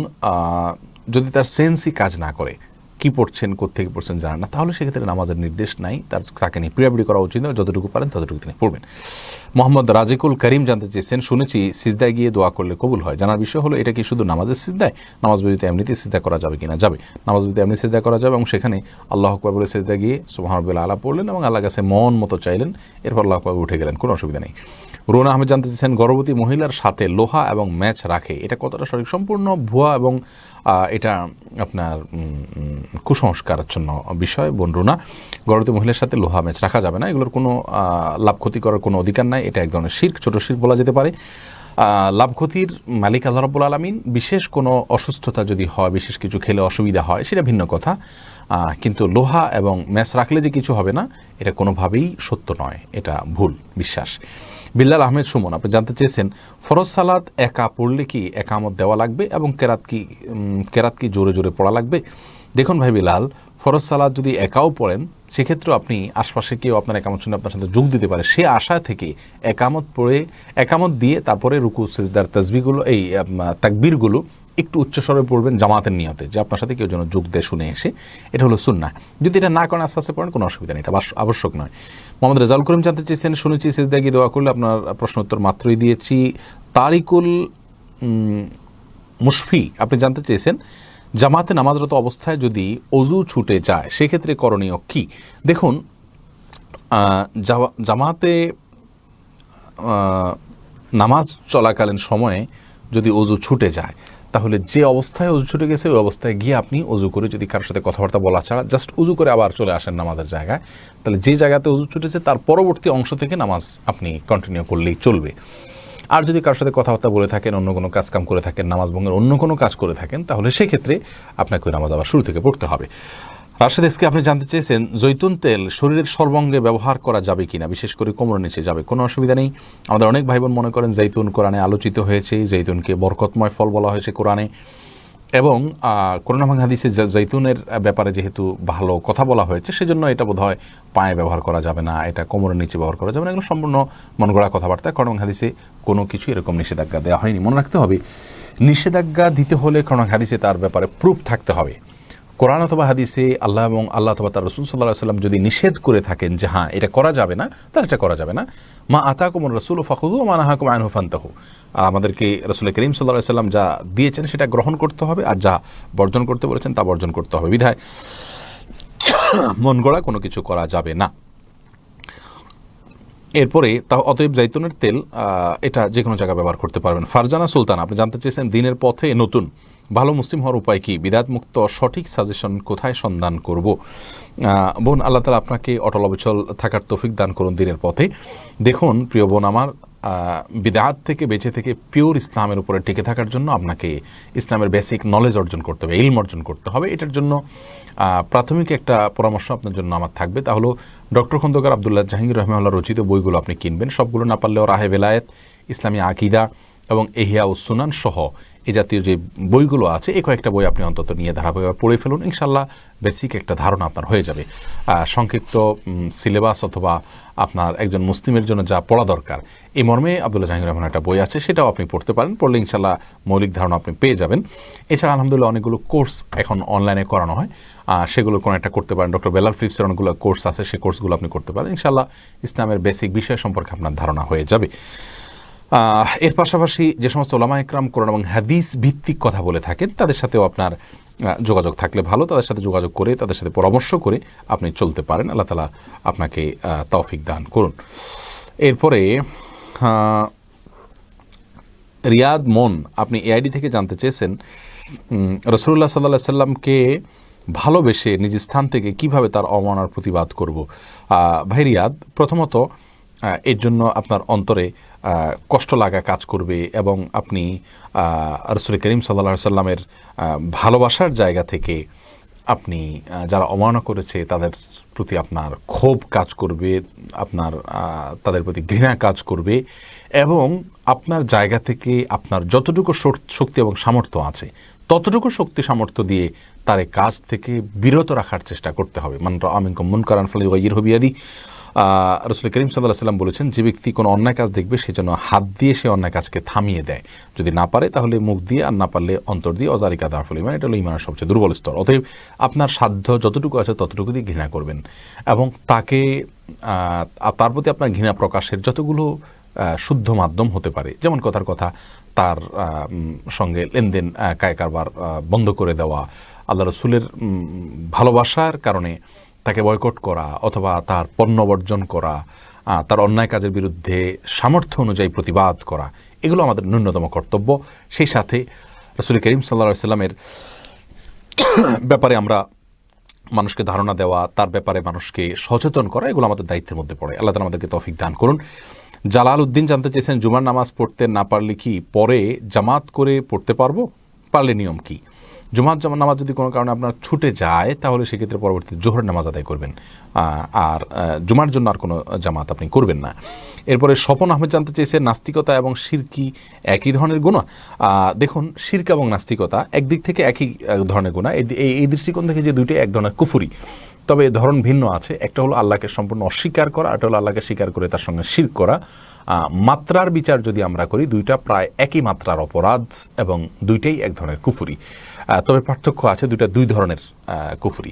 যদি তার সেন্সই কাজ না করে, কী পড়ছেন, কোত্থেকে পড়ছেন জানেন না, তাহলে সেক্ষেত্রে নামাজের নির্দেশ নাই, তাকে নিয়ে পিড়াপিড়ি করা উচিত নয়, যতটুকু পারেন ততটুকু তিনি পড়বেন। মোহাম্মদ রাজিকুল করিম জানতে চেয়েছেন, শুনেছি সিজদায় গিয়ে দোয়া করলে কবুল হয়, জানার বিষয় হলো এটা কি শুধু নামাজের সিজদায়, নামাজ ব্যতীত এমনিতে সিজদা করা যাবে কিনা? যাবে, নামাজ ব্যতীত এমনি সিজদা করা যাবে, এবং সেখানে আল্লাহু আকবার বলে সিজদা গিয়ে সুবহান রাব্বিল আলা পড়লেন এবং আল্লাহর কাছে মন মতো চাইলেন, এরপর আল্লাহু আকবার উঠে গেলেন, কোনো অসুবিধা নেই। রোনা আহমেদ জানতে চেয়েছেন, গর্ভবতী মহিলার সাথে লোহা এবং ম্যাচ রাখে, এটা কতটা সঠিক? সম্পূর্ণ ভুয়া এবং এটা আপনার কুসংস্কারাচ্ছন্ন বিষয়। বোন রোনা, গর্ভবতী মহিলার সাথে লোহা ম্যাচ রাখা যাবে না, এগুলোর কোনো লাভ ক্ষতি করার কোনো অধিকার নাই, এটা এক ধরনের শিরক, ছোট শিরক বলা যেতে পারে। লাভ ক্ষতির মালিক আল্লাহ রাব্বুল আলামিন। বিশেষ কোনো অসুস্থতা যদি হয়, বিশেষ কিছু খেলে অসুবিধা হয়, সেটা ভিন্ন কথা, কিন্তু লোহা এবং ম্যাচ রাখলে যে কিছু হবে না, এটা কোনোভাবেই সত্য নয়, এটা ভুল বিশ্বাস। বিল্লাল আহমেদ সুমন, আপনি জানতে চেয়েছেন, ফরজ সালাত একা পড়লে কি একামত দেওয়া লাগবে এবং কেরাত কি জোরে জোরে পড়া লাগবে? দেখুন ভাই বিলাল, ফরজ সালাত যদি একাও পড়েন, সেক্ষেত্রেও আপনি আশপাশে কেউ আপনার একামত শুনে আপনার সাথে যোগ দিতে পারে, সে আশা থেকে একামত পড়ে, একামত দিয়ে তারপরে রুকু সিজদার তাসবিহগুলো, এই তাকবীরগুলো একটু উচ্চস্বরে পড়বেন জামাতের নিয়তে, যে আপনার সাথে কেউ যেন যোগ দেয় শুনে এসে, এটা হলো সুন্নাহ। যদি এটা না করেন, আস্তে আস্তে পড়েন, কোনো অসুবিধা নেই, এটা আবশ্যক নয়। মোহাম্মদ রেজাউল করিম জানতে চেয়েছেন, শুনেছি সিজদায় গিয়ে দোয়া করলে, আপনার প্রশ্ন উত্তর মাত্রই দিয়েছি। তারিকুল মুশফি, আপনি জানতে চেয়েছেন, জামাতে নামাজরত অবস্থায় যদি অজু ছুটে যায়, সেক্ষেত্রে করণীয় কি? দেখুন, জামাতে নামাজ চলাকালীন সময়ে যদি অজু ছুটে যায়, তাহলে যে অবস্থায় অজু ছুটে গেছে, ওই অবস্থায় গিয়ে আপনি অজু করে, যদি কারোর সাথে কথাবার্তা বলা ছাড়া জাস্ট অজু করে আবার চলে আসেন নামাজের জায়গায়, তাহলে যে জায়গাতে অজু ছুটেছে তার পরবর্তী অংশ থেকে নামাজ আপনি কন্টিনিউ করলেই চলবে। আর যদি কারোর সাথে কথাবার্তা বলে থাকেন, অন্য কোনো কাজকাম করে থাকেন, নামাজ ভঙ্গের অন্য কোনো কাজ করে থাকেন, তাহলে সেক্ষেত্রে আপনাকে ওই নামাজ আবার শুরু থেকে পড়তে হবে। রাশেদ এসকে, আপনি জানতে চেয়েছেন, জৈতুন তেল শরীরের সর্বাঙ্গে ব্যবহার করা যাবে কিনা, বিশেষ করে কোমরের নিচে? যাবে, কোনো অসুবিধা নেই। আমাদের অনেক ভাই বোন মনে করেন জৈতুন কোরআনে আলোচিত হয়েছে, জৈতুনকে বরকতময় ফল বলা হয়েছে কোরআনে, এবং কোরআন এবং হাদিসে জৈতুনের ব্যাপারে যেহেতু ভালো কথা বলা হয়েছে, সেজন্য এটা বোধহয় পায়ে ব্যবহার করা যাবে না, এটা কোমরের নিচে ব্যবহার করা যাবে না, এগুলো সম্পূর্ণ মন গড়া কথাবার্তা। কোরআন এবং হাদিসে কোনো কিছু এরকম নিষেধাজ্ঞা দেওয়া হয়নি। মনে রাখতে হবে, নিষেধাজ্ঞা দিতে হলে কোরআন হাদিসে তার ব্যাপারে প্রুফ থাকতে হবে। কোরআন অথবা হাদিসে আল্লাহ এবং আল্লাহ অথবা তার রাসূল সাল্লাল্লাহু আলাইহি ওয়াসাল্লাম যদি নিষেধ করে থাকেন যে হ্যাঁ এটা করা যাবে না, তাহলে এটা করা যাবে না। মা আতাকুমুর রাসূলু ফাখুযু ওয়া মা নাহাকুম আনহু ফান্তাহু, আমাদেরকে রাসূল করিম সাল্লাল্লাহু আলাইহি ওয়াসাল্লাম যা দিয়েছেন সেটা গ্রহণ করতে হবে, আর যা বর্জন করতে বলেছেন তা বর্জন করতে হবে। বিধায় মন গড়া কোনো কিছু করা যাবে না। এরপরে অতএব জাইতুনের তেল এটা যে কোনো জায়গায় ব্যবহার করতে পারবেন। ফারজানা সুলতান, আপনি জানতে চেয়েছেন, দিনের পথে নতুন ভালো মুসলিম হওয়ার উপায় কি? বিদাত মুক্ত সঠিক সাজেশন কোথায় সন্ধান করব? বোন, আল্লাহ তাআলা আপনাকে অটল অবিচল থাকার তৌফিক দান করুন দিনের পথে। দেখুন প্রিয় বোন আমার, বিদআত থেকে বেঁচে থেকে পিওর ইসলামের উপরে টিকে থাকার জন্য আপনাকে ইসলামের বেসিক নলেজ অর্জন করতে হবে, ইলম অর্জন করতে হবে। এটার জন্য প্রাথমিক একটা পরামর্শ আপনার জন্য আমার থাকবে, তা হলো ডক্টর খন্দকার আব্দুল্লাহ জাহাঙ্গীর রাহিমাহুল্লাহ রচিত বইগুলো আপনি কিনবেন। সবগুলো না পারলেও রাহে বেলায়েত, ইসলামী আকিদা এবং ইহয়া উস সুনান সহ এই জাতীয় যে বইগুলো আছে, এই কয়েকটা বই আপনি অন্তত নিয়ে ধারাবাহিকভাবে পড়ে ফেলুন, ইনশাল্লাহ বেসিক একটা ধারণা আপনার হয়ে যাবে। সংক্ষিপ্ত সিলেবাস অথবা আপনার একজন মুসলিমের জন্য যা পড়া দরকার, এই মর্মে আব্দুল্লাহ জাহাঙ্গীর রহমান একটা বই আছে, সেটাও আপনি পড়তে পারেন। পড়লে ইনশাল্লাহ মৌলিক ধারণা আপনি পেয়ে যাবেন। এছাড়া আলহামদুলিল্লাহ অনেকগুলো কোর্স এখন অনলাইনে করানো হয়, সেগুলোর কোনো একটা করতে পারেন। ডক্টর বেলাল ফিলিপসের অনেকগুলো কোর্স আছে, সেই কোর্সগুলো আপনি করতে পারেন। ইনশাল্লাহ ইসলামের বেসিক বিষয় সম্পর্কে আপনার ধারণা হয়ে যাবে। এর পাশাপাশি যে সমস্ত ওলামা একরাম কোরআন এবং হাদিস ভিত্তিক কথা বলে থাকেন, তাদের সাথেও আপনার যোগাযোগ থাকলে ভালো, তাদের সাথে যোগাযোগ করে, তাদের সাথে পরামর্শ করে আপনি চলতে পারেন। আল্লাহ তাআলা আপনাকে তৌফিক দান করুন। এরপরে রিয়াদ মন, আপনি এআইডি থেকে জানতে চেয়েছেন, রাসূলুল্লাহ সাল্লাল্লাহু আলাইহি সাল্লামকে ভালোবেসে নিজ স্থান থেকে কিভাবে তার অবমাননার প্রতিবাদ করব? ভাই রিয়াদ, প্রথমত এর জন্য আপনার অন্তরে কষ্ট লাগা কাজ করবে এবং আপনি রাসূল করিম সাল্লাল্লাহু আলাইহি সাল্লামের ভালোবাসার জায়গা থেকে আপনি যারা অবমাননা করেছে তাদের প্রতি আপনার ক্ষোভ কাজ করবে, আপনার তাদের প্রতি ঘৃণা কাজ করবে, এবং আপনার জায়গা থেকে আপনার যতটুকু শক্তি এবং সামর্থ্য আছে ততটুকু শক্তি সামর্থ্য দিয়ে তার কাজ থেকে বিরত রাখার চেষ্টা করতে হবে। মান রাআ মিনকুম মুনকারান ফালিয়ুগাইয়িরহু বিয়াদিহি, রাসূল করিম সাল্লাল্লাহু আলাইহি ওয়াসাল্লাম বলেছেন, যে ব্যক্তি কোনো অন্যায় কাজ দেখবে সে যেন হাত দিয়ে সে অন্যায় কাজকে থামিয়ে দেয়, যদি না পারে তাহলে মুখ দিয়ে, আর না পারলে অন্তর দিয়ে। অজারিকা দাফুল ঈমান, এটা হলো ঈমানের সবচেয়ে দুর্বল স্তর। অতএব আপনার সাধ্য যতটুকু আছে ততটুকু দিয়ে ঘৃণা করবেন, এবং তাকে তার প্রতি আপনার ঘৃণা প্রকাশের যতগুলো শুদ্ধ মাধ্যম হতে পারে, যেমন কথার কথা তার সঙ্গে লেনদেন কায় কারবার বন্ধ করে দেওয়া, আল্লাহ রসুলের ভালোবাসার কারণে তাকে বয়কট করা, অথবা তার পণ্য বর্জন করা, তার অন্যায় কাজের বিরুদ্ধে সামর্থ্য অনুযায়ী প্রতিবাদ করা, এগুলো আমাদের ন্যূনতম কর্তব্য। সেই সাথে রাসূল করিম সাল্লাল্লাহু আলাইহি ওয়াসাল্লামের ব্যাপারে আমরা মানুষকে ধারণা দেওয়া, তার ব্যাপারে মানুষকে সচেতন করা, এগুলো আমাদের দায়িত্বের মধ্যে পড়ে। আল্লাহ তাআলা আমাদেরকে তৌফিক দান করুন। জালাল উদ্দিন জানতে চেয়েছেন, জুমার নামাজ পড়তে না পারলে কি পরে জামাত করে পড়তে পারবো? পারলে নিয়ম কি? জুমার নামাজ যদি কোনো কারণে আপনার ছুটে যায় তাহলে সেক্ষেত্রে পরবর্তী জোহরের নামাজ আদায় করবেন, আর জুমার জন্য আর কোনো জামাত আপনি করবেন না। এরপরে স্বপন আহমেদ জানতে চেয়েছে, নাস্তিকতা এবং শিরকি একই ধরনের গুনাহ? দেখুন, শিরক এবং নাস্তিকতা একদিক থেকে একই ধরনের গুনাহ। এই দৃষ্টিকোণ থেকে যে দুইটাই এক ধরনের কুফরি, তবে ধরন ভিন্ন আছে। একটা হলো আল্লাহকে সম্পূর্ণ অস্বীকার করা, একটা হলো আল্লাহকে স্বীকার করে তার সঙ্গে শিরক করা। মাত্রার বিচার যদি আমরা করি, দুইটা প্রায় একই মাত্রার অপরাধ এবং দুইটাই এক ধরনের কুফরি, তবে পার্থক্য আছে, দুই ধরনের কুফরি।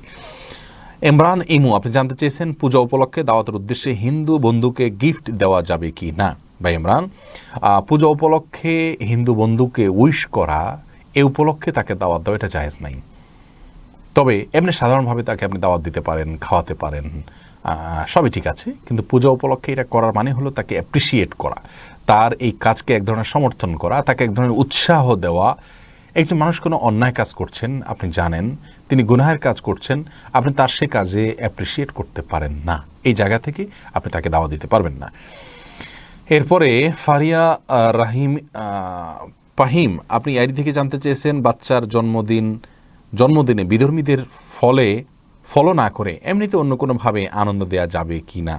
ইমরান ইমু আপনি জানতে চেয়েছেন, পূজা উপলক্ষে দাওয়াতের উদ্দেশ্যে হিন্দু বন্ধুকে গিফট দেওয়া যাবে কি না? ভাই ইমরান, পূজা উপলক্ষে হিন্দু বন্ধুকে উইশ করা, এ উপলক্ষে তাকে দাওয়াত দেওয়া, এটা জায়েজ নাই। তবে এমনি সাধারণভাবে তাকে আপনি দাওয়াত দিতে পারেন, খাওয়াতে পারেন, সবই ঠিক আছে, কিন্তু পূজা উপলক্ষে এটা করার মানে হলো তাকে অ্যাপ্রিসিয়েট করা, তার এই কাজকে এক ধরনের সমর্থন করা, তাকে এক ধরনের উৎসাহ দেওয়া। একজন মানুষ কোনো অন্যায় কাজ করছেন, আপনি জানেন তিনি গুনাহের কাজ করছেন, আপনি তার সে কাজে অ্যাপ্রিসিয়েট করতে পারেন না, এই জায়গা থেকে আপনি তাকে দাওয়াত দিতে পারবেন না। এরপরে ফারিয়া পাহিম আপনি আইডি থেকে জানতে চেয়েছেন, বাচ্চার জন্মদিনে বিধর্মীদের ফলো না করে এমনিতে অন্য কোনোভাবে আনন্দ দেওয়া যাবে কি না?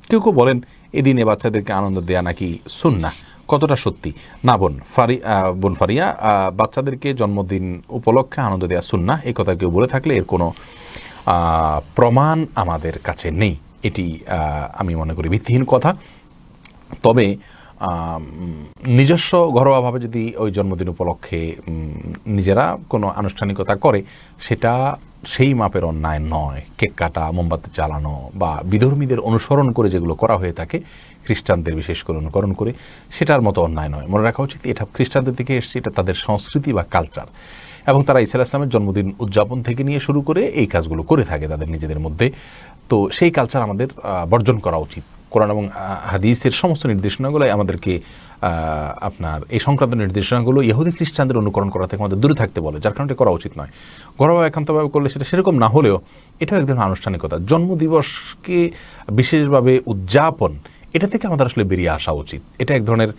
কেউ কেউ বলেন এদিনে বাচ্চাদেরকে আনন্দ দেয়া নাকি সুন্নাহ, কতটা সত্যি? না বোন ফারিয়া, বাচ্চাদেরকে জন্মদিন উপলক্ষে আনন্দ দেওয়া সুন্নাহ, এই কথা কেউ বলে থাকলে এর কোনো প্রমাণ আমাদের কাছে নেই, এটি আমি মনে করি ভিত্তিহীন কথা। তবে নিজস্ব ঘরোয়াভাবে যদি ওই জন্মদিন উপলক্ষে নিজেরা কোনো আনুষ্ঠানিকতা করে, সেটা সেই মাপের অন্যায় নয়। কেক কাটা, মোমবাতি জ্বালানো বা বিধর্মীদের অনুসরণ করে যেগুলো করা হয়ে থাকে, খ্রিস্টানদের বিশেষ করে অনুকরণ করে, সেটার মতো অন্যায় নয়। মনে রাখা উচিত এটা খ্রিস্টানদের থেকে এসছে, এটা তাদের সংস্কৃতি বা কালচার, এবং তারা ঈসা আলাইহিস সালামের জন্মদিন উদযাপন থেকে নিয়ে শুরু করে এই কাজগুলো করে থাকে তাদের নিজেদের মধ্যে। তো সেই কালচার আমাদের বর্জন করা উচিত। কোরআন এবং হাদিসের সমস্ত নির্দেশনাগুলো আমাদেরকে আপনার এই সংক্রান্ত নির্দেশনাগুলো ইহুদি খ্রিস্টানদের অনুকরণ করা থেকে আমাদের দূরে থাকতে বলে, যার কারণে করা উচিত নয়। ঘরোয়া একান্তভাবে করলে সেটা সেরকম না হলেও এটাও এক ধরনের আনুষ্ঠানিকতা। জন্মদিবসকে বিশেষভাবে উদযাপন, এটা থেকে আমাদের আসলে বেরিয়ে আসা উচিত। এটা এক ধরনের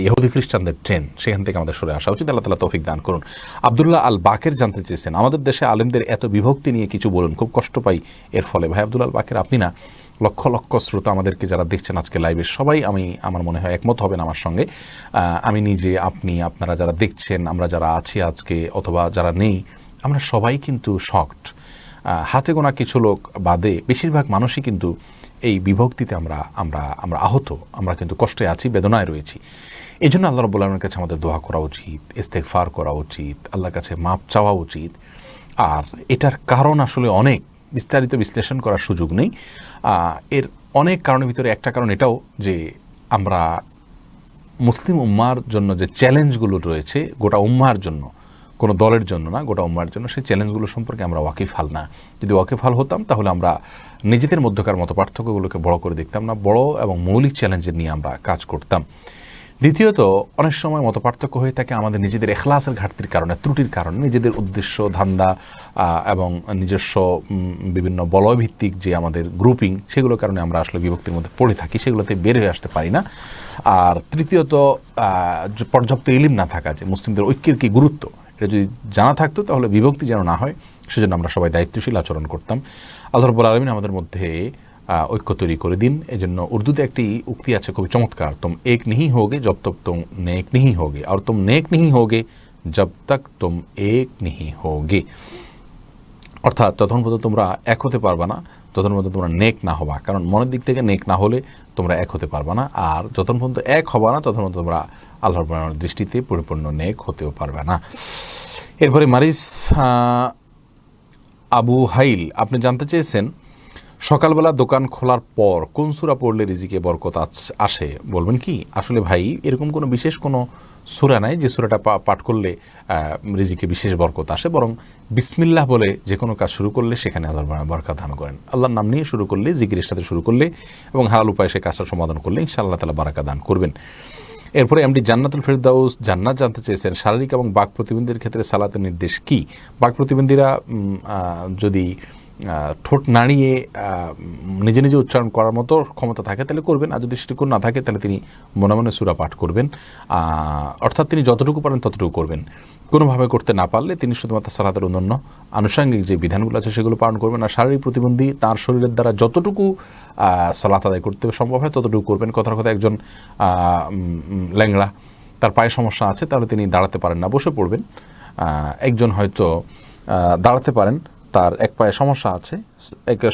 ইহুদি খ্রিস্টানদের ট্রেন্ড, সেখান থেকে আমাদের সরে আসা উচিত। আল্লাহ তাআলা তৌফিক দান করুন। আব্দুল্লাহ আল বাকের জানতে চেয়েছেন, আমাদের দেশে আলেমদের এত বিভক্তি নিয়ে কিছু বলুন, খুব কষ্ট পাই এর ফলে। ভাই আব্দুল্লাহ আল বাকের, আপনি না, লক্ষ লক্ষ শ্রোতা আমাদেরকে যারা দেখছেন আজকে লাইভে, সবাই আমার মনে হয় একমত হবেন আমার সঙ্গে। আমি নিজে, আপনি, আপনারা যারা দেখছেন, আমরা যারা আছি আজকে অথবা যারা নেই, আমরা সবাই কিন্তু শকড। হাতে গোনা কিছু লোক বাদে বেশিরভাগ মানুষই কিন্তু এই বিভক্তিতে আমরা আহত, আমরা কিন্তু কষ্টে আছি, বেদনায় রয়েছি। এই জন্য আল্লাহ রাব্বুল আলামিনের কাছে আমাদের দোয়া করা উচিত, ইস্তেগফার করা উচিত, আল্লাহর কাছে মাপ চাওয়া উচিত। আর এটার কারণ আসলে অনেক, বিস্তারিত বিশ্লেষণ করার সুযোগ নেই। এর অনেক কারণের ভিতরে একটা কারণ এটাও যে আমরা মুসলিম উম্মার জন্য যে চ্যালেঞ্জগুলো রয়েছে, গোটা উম্মার জন্য, কোনো দলের জন্য না, গোটা উম্মার জন্য, সেই চ্যালেঞ্জগুলো সম্পর্কে আমরা ওয়াকিফাল না। যদি ওয়াকিফাল হতাম তাহলে আমরা নিজেদের মধ্যকার মতো পার্থক্যগুলোকে বড় করে দেখতাম না, বড় এবং মৌলিক চ্যালেঞ্জের নিয়ে আমরা কাজ করতাম। দ্বিতীয়ত, অনেক সময় মত পার্থক্য হয়ে থাকে আমাদের নিজেদের এখলাসের ঘাটতির কারণে, ত্রুটির কারণে, নিজেদের উদ্দেশ্য, ধান্দা এবং নিজস্ব বিভিন্ন বলয়ভিত্তিক যে আমাদের গ্রুপিং, সেগুলোর কারণে আমরা আসলে বিভক্তির মধ্যে পড়ে থাকি, সেগুলোতে বের হয়ে আসতে পারি না। আর তৃতীয়ত, পর্যাপ্ত ইলম না থাকা, যে মুসলিমদের ঐক্যের কি গুরুত্ব, এটা যদি জানা থাকতো তাহলে বিভক্তি যেন না হয়, সেজন্য আমরা সবাই দায়িত্বশীল আচরণ করতাম। আল্লাহ রাব্বুল আলামিন আমাদের মধ্যে ঐক্য তৈরি করে দিন। এজন্য উর্দুতে একটি উক্তি আছে খুবই চমৎকার, তুম এক नहीं होगे जब तक तुम नेक नहीं होगे, और तुम नेक नहीं होगे जब तक तुम एक नहीं होगे। অর্থাৎ যতক্ষণ পর্যন্ত তোমরা এক হতে পারবে না যতক্ষণ পর্যন্ত তোমরা নেক না হবা, কারণ মনের দিক থেকে নেক না হলে তোমরা এক হতে পারবা না, আর যতক্ষণ পর্যন্ত এক হবা না ততক্ষণ পর্যন্ত তোমরা আল্লাহর রাব্বুল দৃষ্টিতে পরিপূর্ণ নেক হতেও পারবে না। এরপরে মারিস আবু হাইল আপনি জানতে চেয়েছেন সকালবেলা দোকান খোলার পর কোন সূরা পড়লে রিজিকে বরকত আসে, বলবেন কি? আসলে ভাই এরকম কোনো বিশেষ কোনো সূরা নাই যে সূরাটা পাঠ করলে রিজিকে বিশেষ বরকত আসে, বরং বিসমিল্লাহ বলে যে কোনো কাজ শুরু করলে সেখানে আল্লাহ বরকত দান করেন। আল্লাহর নাম নিয়ে শুরু করলে, জিকিরের সাথে শুরু করলে এবং হালাল উপায়ে সে কাজটা সমাধান করলে ইনশাআল্লাহ তাআলা বারাকা দান করবেন। এরপরে এমডি জান্নাতুল ফেরদাউস জান্নাত জানতে চেয়েছেন শারীরিক এবং বাক প্রতিবন্ধীর ক্ষেত্রে সালাতের নির্দেশ কি? বাক প্রতিবন্ধীরা যদি ঠোঁট নাড়িয়ে নিজে নিজে উচ্চারণ করার মতো ক্ষমতা থাকে তাহলে করবেন, আর যদি সেটুকু না থাকে তাহলে তিনি মনে মনে সূরা পাঠ করবেন, অর্থাৎ তিনি যতটুকু পারেন ততটুকু করবেন। কোনোভাবে করতে না পারলে তিনি শুধুমাত্র সালাতের অন্যান্য আনুষঙ্গিক যে বিধানগুলো আছে সেগুলো পালন করবেন, আর শারীরিক প্রতিবন্ধী তার শরীরের দ্বারা যতটুকু সালাত আদায় করতে সম্ভব হয় ততটুকু করবেন। কথার কথা একজন ল্যাংড়া, তার পায়ে সমস্যা আছে, তাহলে তিনি দাঁড়াতে পারেন না, বসে পড়বেন। একজন হয়তো দাঁড়াতে পারেন, তার এক পায়ে সমস্যা আছে,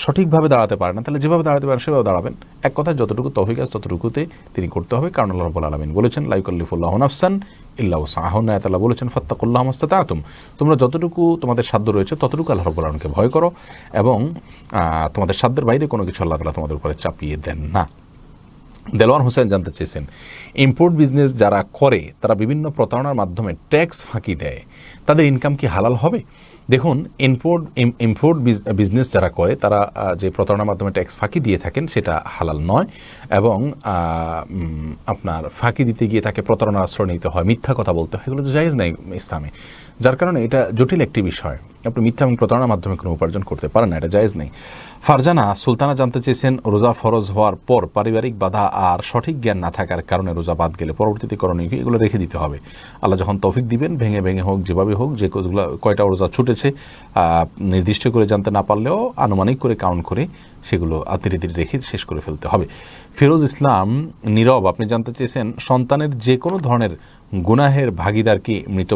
সঠিকভাবে দাঁড়াতে পারে না, তাহলে যেভাবে দাঁড়াতে পারেন সেভাবে দাঁড়াবেন। এক কথায় যতটুকু তৌফিক আছে ততটুকুতে তিনি করতে হবে, কারণ আল্লাহ রাব্বুল আলামিন বলেছেন লা ইউকাল্লিফুল্লাহু নাফসান ইল্লা উসআহা, তাআলা বলেছেন ফাত্তাকুল্লাহা মাসতাতা'তুম, তোমরা যতটুকু তোমাদের সাধ্য রয়েছে ততটুকু আল্লাহ রাব্বুল আলামিনকে ভয় করো এবং তোমাদের সাধ্যের বাইরে কোনো কিছু আল্লাহ তাআলা তোমাদের উপরে চাপিয়ে দেন না। দেলোয়ার হোসেন জানতে চেয়েছেন ইম্পোর্ট বিজনেস যারা করে তারা বিভিন্ন প্রতারণার মাধ্যমে ট্যাক্স ফাঁকি দেয়, তাদের ইনকাম কি হালাল হবে? দেখুন, ইম্পোর্ট বিজনেস যারা করে তারা যে প্রতারণার মাধ্যমে ট্যাক্স ফাঁকি দিয়ে থাকেন সেটা হালাল নয়, এবং আপনার ফাঁকি দিতে গিয়ে তাকে প্রতারণার আশ্রয় নিতে হয়, মিথ্যা কথা বলতে হয়, এগুলো তো জায়েজ নাই ইসলামে। যার কারণে এটা জটিল একটি বিষয়, আপনি মিথ্যা এবং প্রতারণার মাধ্যমে কোনো উপার্জন করতে পারেন না, এটা জায়েজ নেই। ফারজানা সুলতানা জানতে চেয়েছেন রোজা ফরজ হওয়ার পর পারিবারিক বাধা আর সঠিক জ্ঞান না থাকার কারণে রোজা বাদ গেলে পরবর্তীতে করণীয় কি? এগুলো রেখে দিতে হবে। আল্লাহ যখন তৌফিক দিবেন, ভেঙে ভেঙে হোক, যেভাবে হোক, যে কয়টা রোজা ছুটেছে নির্দিষ্ট করে জানতে না পারলেও আনুমানিক করে কাউন্ট করে সেগুলো ধীরে ধীরে রেখে শেষ করে ফেলতে হবে। ফিরোজ ইসলাম নীরব আপনি জানতে চেয়েছেন সন্তানের যে কোনো ধরনের গুনাহের ভাগিদার কি মৃত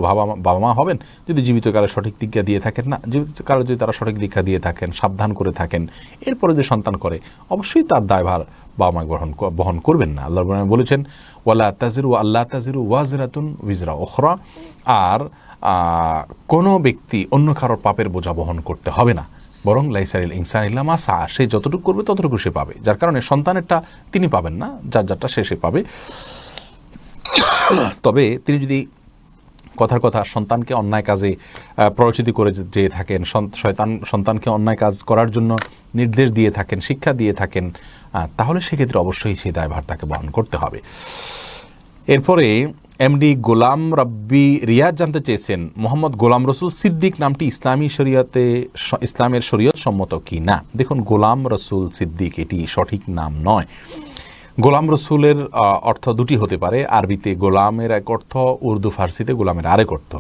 বাবা মা হবেন যদি জীবিত কালে সঠিক দীক্ষা দিয়ে থাকেন? না, জীবিত কালে যদি তারা সঠিক দীক্ষা দিয়ে থাকেন, সাবধান করে থাকেন, এরপরে যে সন্তান করে অবশ্যই তার দায়ভার বাবা মা বহন করবেন না। আল্লাহ বলেছেন ওয়ালা তাজিরু আল্লাহ তাজিরু ওয়াজিরাতুন উইজরা উখরা, আর কোনো ব্যক্তি অন্য কারোর পাপের বোঝা বহন করতে হবে না, বরং লাইসারিল ইনসান ইল্লা মা সা, সে যতটুকু করবে ততটুকু সে পাবে। যার কারণে সন্তানেরটা তিনি পাবেন না, যার যারটা সে পাবে। তবে তিনি যদি কথার কথা সন্তানকে অন্যায় কাজে প্ররোচিত করে যেয়ে থাকেন, সন্তানকে অন্যায় কাজ করার জন্য নির্দেশ দিয়ে থাকেন, শিক্ষা দিয়ে থাকেন, তাহলে সেক্ষেত্রে অবশ্যই সেই দায়ভার তাকে বহন করতে হবে। এরপরে এমডি গোলাম রাব্বি রিয়াজ জানতে চেয়েছেন মোহাম্মদ গোলাম রসুল সিদ্দিক নামটি ইসলামের শরীয়ত সম্মত কি না? দেখুন, গোলাম রসুল সিদ্দিক এটি সঠিক নাম নয়। গোলাম রসুলের অর্থ দুটি হতে পারে, আরবিতে গোলামের এক অর্থ, উর্দু ফার্সিতে গোলামের আরেক অর্থ।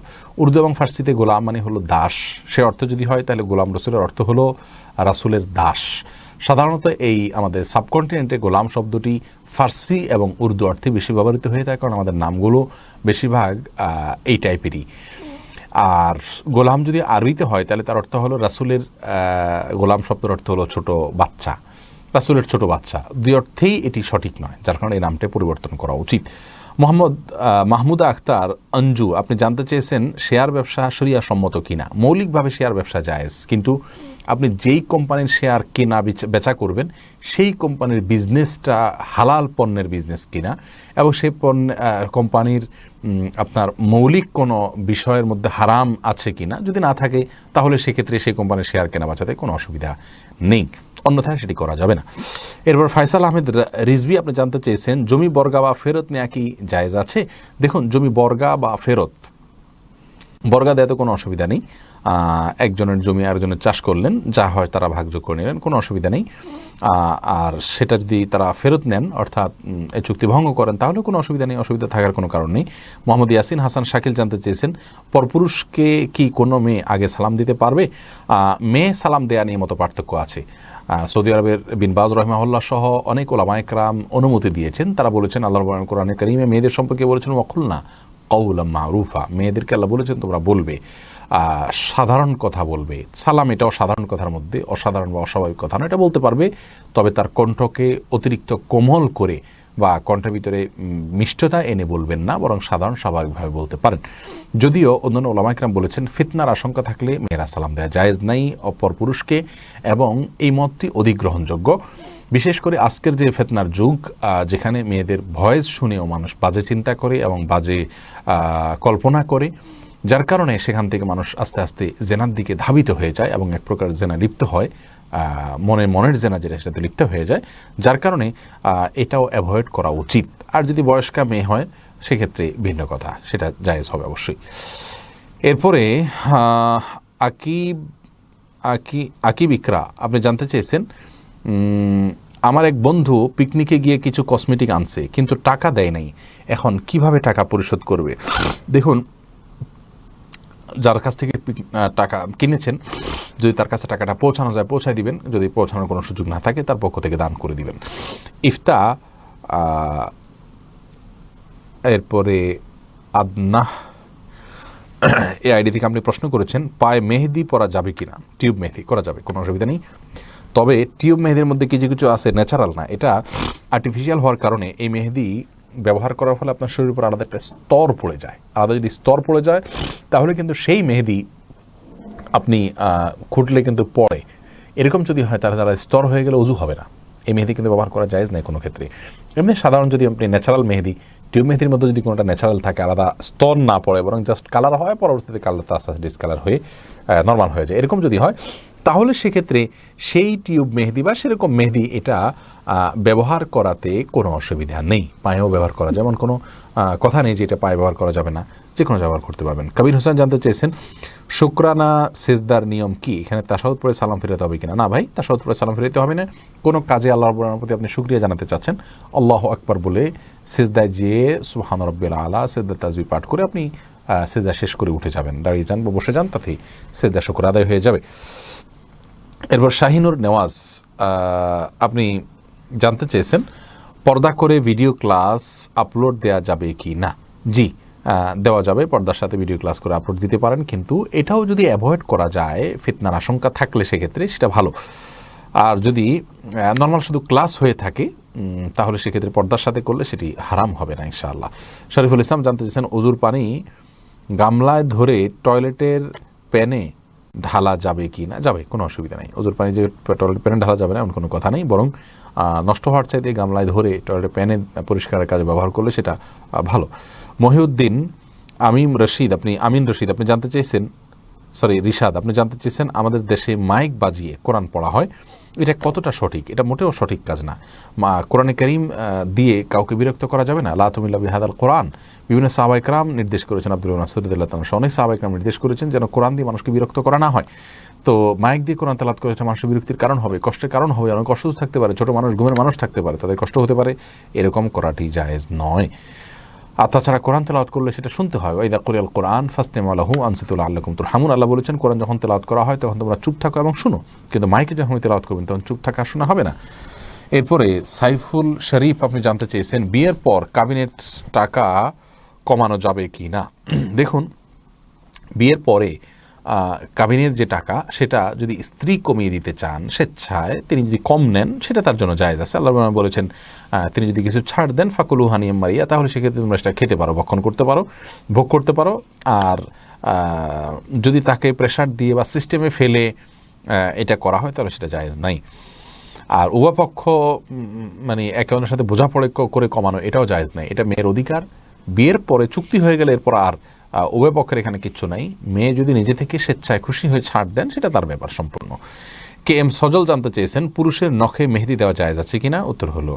উর্দু এবং ফার্সিতে গোলাম মানে হলো দাস, সে অর্থ যদি হয় তাহলে গোলাম রসুলের অর্থ হলো রাসুলের দাস। সাধারণত এই আমাদের সাবকন্টিনেন্টে গোলাম শব্দটি ফার্সি এবং উর্দু অর্থে বেশি ব্যবহৃত হয়ে থাকে, কারণ আমাদের নামগুলো বেশিরভাগ এই টাইপেরই। আর গোলাম যদি আরবিতে হয় তাহলে তার অর্থ হলো রাসুলের, গোলাম শব্দের অর্থ হলো ছোট বাচ্চা, রাসুলের ছোট বাচ্চা। দুই অর্থেই এটি সঠিক নয়, যার কারণে এই নামটা পরিবর্তন করা উচিত। মাহমুদা আক্তার অঞ্জু আপনি জানতে চেয়েছেন শেয়ার ব্যবসা শরিয়া সম্মত কিনা? মৌলিকভাবে শেয়ার ব্যবসা জায়েজ, কিন্তু আপনি যেই কোম্পানির শেয়ার কেনা বেচা করবেন সেই কোম্পানির বিজনেসটা হালাল পণ্যের বিজনেস কিনা এবং সেই কোম্পানির আপনার মৌলিক কোনো বিষয়ের মধ্যে হারাম আছে কিনা, যদি না থাকে তাহলে সেক্ষেত্রে সেই কোম্পানির শেয়ার কেনা বেচাতে কোনো অসুবিধা নেই, অন্যথায় সেটি করা যাবে না। এরপর ফয়সাল আহমেদ রিজভি আপনি জানতে চেয়েছেন জমি বর্গা বা ফেরত নেওয়া কি জায়েজ আছে? দেখুন, জমি বর্গা বা ফেরত, বর্গা দেওয়াতে কোনো অসুবিধা নেই। একজনের জমি আরেকজনের চাষ করলেন, যা হয় তারা ভাগযোগ করে নিলেন, কোনো অসুবিধা নেই। আর সেটা যদি তারা ফেরত নেন অর্থাৎ এই চুক্তি ভঙ্গ করেন তাহলে কোনো অসুবিধা নেই, অসুবিধা থাকার কোনো কারণ নেই। মোহাম্মদ ইয়াসিন হাসান শাকিল জানতে চেয়েছেন পরপুরুষকে কি কোনো মেয়ে আগে সালাম দিতে পারবে? মেয়ে সালাম দেয়া নিয়ে মতো পার্থক্য আছে। সৌদি আরবের বিন বাজ রহিমাহুল্লাহ সহ অনেক ওলামায়ে কেরাম অনুমতি দিয়েছেন, তারা বলেছেন আল্লাহ কোরআনে কারীমে মেয়েদের সম্পর্কে বলেছেন ওয়াকুলনা কওলাম মারুফা, মেয়েদেরকে আল্লাহ বলেছেন তোমরা বলবে সাধারণ কথা বলবে। সালাম এটাও সাধারণ কথার মধ্যে, অসাধারণ বা অস্বাভাবিক কথা না, এটা বলতে পারবে, তবে তার কণ্ঠকে অতিরিক্ত কোমল করে বা কণ্ঠের ভিতরে মিষ্টতা এনে বলবেন না, বরং সাধারণ স্বাভাবিকভাবে বলতে পারেন। যদিও অন্যান্য ওলামা ইকরাম বলেছেন ফিতনার আশঙ্কা থাকলে মেয়েরা সালাম দেওয়া জায়েজ নাই অপর পুরুষকে, এবং এই মতটি অধিক গ্রহণযোগ্য। বিশেষ করে আজকের যে ফিতনার যুগ, যেখানে মেয়েদের ভয়েস শুনেও মানুষ বাজে চিন্তা করে এবং বাজে কল্পনা করে, যার কারণে সেখান থেকে মানুষ আস্তে আস্তে জেনার দিকে ধাবিত হয়ে যায় এবং এক প্রকার জেনা লিপ্ত হয়, মনের জেনা যেটা সেটাতে লিপ্ত হয়ে যায়, যার কারণে এটাও অ্যাভয়েড করা উচিত। আর যদি বয়স্কা মেয়ে হয় সেক্ষেত্রে ভিন্ন কথা, সেটা জায়েজ হবে অবশ্যই। এরপরে আকিব ইকরা আপনি জানতে চেয়েছেন, আমার এক বন্ধু পিকনিকে গিয়ে কিছু কসমেটিক আনছে কিন্তু টাকা দেয় নাই, এখন কিভাবে টাকা পরিশোধ করবে? দেখুন, যার কাছ থেকে টাকা কিনেছেন, যদি তার কাছে টাকাটা পৌঁছানো যায় পৌঁছায় দিবেন, যদি পৌঁছানোর কোনো সুযোগ না থাকে তার পক্ষ থেকে দান করে দিবেন। ইফতা এরপরে আদনা এই আইডি থেকে আপনি প্রশ্ন করেছেন, পায়ে মেহেদি পরা যাবে কিনা? টিউব মেহেদি করা যাবে, কোনো অসুবিধা নেই। তবে টিউব মেহেদির মধ্যে কিছু কিছু আছে ন্যাচারাল না, এটা আর্টিফিশিয়াল হওয়ার কারণে এই মেহেদি ব্যবহার করার ফলে আপনার শরীরের উপর আলাদা একটা স্তর পড়ে যায়। আলাদা যদি স্তর পড়ে যায় তাহলে কিন্তু সেই মেহেদি আপনি খুঁটলে কিন্তু পড়ে, এরকম যদি হয় তাহলে তারা স্তর হয়ে গেলে অজু হবে না। এই মেহেদি কিন্তু ব্যবহার করা জায়েজ নাই কোনো ক্ষেত্রে। এমনি সাধারণ যদি আপনি ন্যাচারাল মেহেদি, টিউব মেহেদির মধ্যে যদি কোনোটা ন্যাচারাল থাকে, আলাদা স্তর না পড়ে, বরং জাস্ট কালার হয়, পরবর্তীতে কালারটা আস্তে আস্তে ডিসকালার হয়ে নর্মাল হয়ে যায়, এরকম যদি হয় তাহলে সেক্ষেত্রে সেই টিউব মেহেদি বা সেরকম মেহেদি এটা ব্যবহার করাতে কোনো অসুবিধা নেই। পায়েও ব্যবহার করা, যেমন কোনো কথা নেই যে এটা পায়ে ব্যবহার করা যাবে না, যে কোনো ব্যবহার করতে পারবেন। কবির হোসেন জানতে চেয়েছেন, শুকরানা সেজদার নিয়ম কি? এখানে তাশাহুদ পড়ে সালাম ফিরাতে হবে কিনা? না ভাই, তাশাহুদ পড়ে সালাম ফিরাতে হবে না। কোনো কাজে আল্লাহর প্রতি আপনি শুকরিয়া জানাতে চাচ্ছেন, আল্লাহু আকবার বলে সেজদায় যেয়ে সুবহান রাব্বিল আলা সেজদা তাসবিহ পাঠ করে আপনি সেজদা শেষ করে উঠে যাবেন, দাঁড়িয়ে যান বা বসে যান, তাতেই সেজদা শুকর আদায় হয়ে যাবে। এরপর শাহিনুর নেওয়াজ আপনি জানতে চেয়েছেন, পর্দা করে ভিডিও ক্লাস আপলোড দেওয়া যাবে কি না? জি, দেওয়া যাবে, পর্দার সাথে ভিডিও ক্লাস করে আপলোড দিতে পারেন, কিন্তু এটাও যদি অ্যাভয়েড করা যায়, ফিতনার আশঙ্কা থাকলে সেক্ষেত্রে সেটা ভালো। আর যদি নর্মাল শুধু ক্লাস হয়ে থাকে তাহলে সেক্ষেত্রে পর্দার সাথে করলে সেটি হারাম হবে না ইনশাআল্লাহ। শরীফুল ইসলাম জানতে চেয়েছেন, অজুর পানি গামলায় ধরে টয়লেটের প্যানে ঢালা যাবে কি না? যাবে, কোনো অসুবিধা নেই। অজুর পানি যে টয়লেট প্যানে ঢালা যাবে না এমন কোনো কথা নেই, বরং নষ্ট হওয়ার চাইতে গামলায় ধরে টয়লেট প্যানে পরিষ্কারের কাজে ব্যবহার করলে সেটা ভালো। মহিউদ্দিন আমিন রশিদ আপনি জানতে চেয়েছেন, রিশাদ আপনি জানতে চেয়েছেন, আমাদের দেশে মাইক বাজিয়ে কোরআন পড়া হয়, এটা কতটা সঠিক? এটা মোটেও সঠিক কাজ না। কোরআনে কারীম দিয়ে কাউকে বিরক্ত করা যাবে না। লা তুমিল্লা বিহাদাল কোরআন, বিভিন্ন সাহাবা ইকরাম নির্দেশ করেছেন, আব্দুল্লাহ ইবনে মাসউদ রাদিয়াল্লাহু তাআলা অনেক সাহাবা ইকরাম নির্দেশ করেছেন যেন কোরআন দিয়ে মানুষকে বিরক্ত করা না হয়। তো মাইক দিয়ে কোরআন তেলাওয়াত করে মানুষের বিরক্তির কারণ হবে, কষ্টের কারণ হবে, অনেক অসুস্থ থাকতে পারে, ছোট মানুষ, ঘুমের মানুষ থাকতে পারে, তাদের কষ্ট হতে পারে, এরকম করাটি জায়েজ নয়। আর তাছাড়া কোরআন তেলাওয়াত করলে সেটা শুনতে হয়, ওয়াইদা কুরিয়াল কোরআন ফাসতামিউ লাহু আনসিতু লাআল্লাকুম তুরহামুন। আল্লাহ বলেছেন কোরআন যখন তেলাওয়াত করা হয় তখন তোমরা চুপ থাকো এবং শুনো, কিন্তু মাইকে যখন তেলাওয়াত করবেন তখন চুপ থাকা শোনা হবে না। এরপরে সাইফুল শরীফ আপনি জানতে চেয়েছেন, বিয়ের পর কাবিনেট টাকা কমানো যাবে কি না? দেখুন, বিয়ের পরে কাবিনের যে টাকা সেটা যদি স্ত্রী কমিয়ে দিতে চান স্বেচ্ছায়, তিনি যদি কম নেন সেটা তার জন্য জায়েজ আছে। আল্লাহ বলেছেন তিনি যদি কিছু ছাড় দেন ফাকুলু হানিয়াম মারিয়া, তাহলে সেক্ষেত্রে তোমরা সেটা খেতে পারো, ভক্ষণ করতে পারো, ভোগ করতে পারো। আর যদি তাকে প্রেশার দিয়ে বা সিস্টেমে ফেলে এটা করা হয় তাহলে সেটা জায়েজ নাই। আর উভয় পক্ষ মানে একে অন্যের সাথে বোঝাপড়া করে কমানো এটাও জায়েজ নাই, এটা মেয়ের অধিকার। বিয়ের পরে চুক্তি হয়ে গেলে এরপর আর উভয় পক্ষের এখানে কিচ্ছু নাই। মেয়ে যদি নিজে থেকে স্বেচ্ছায় খুশি হয়ে ছাড় দেন সেটা তার ব্যাপার সম্পূর্ণ। কে এম সজল জানতে চেয়েছেন, পুরুষের নখে মেহেদি দেওয়া জায়েজ আছে কিনা? উত্তর হলো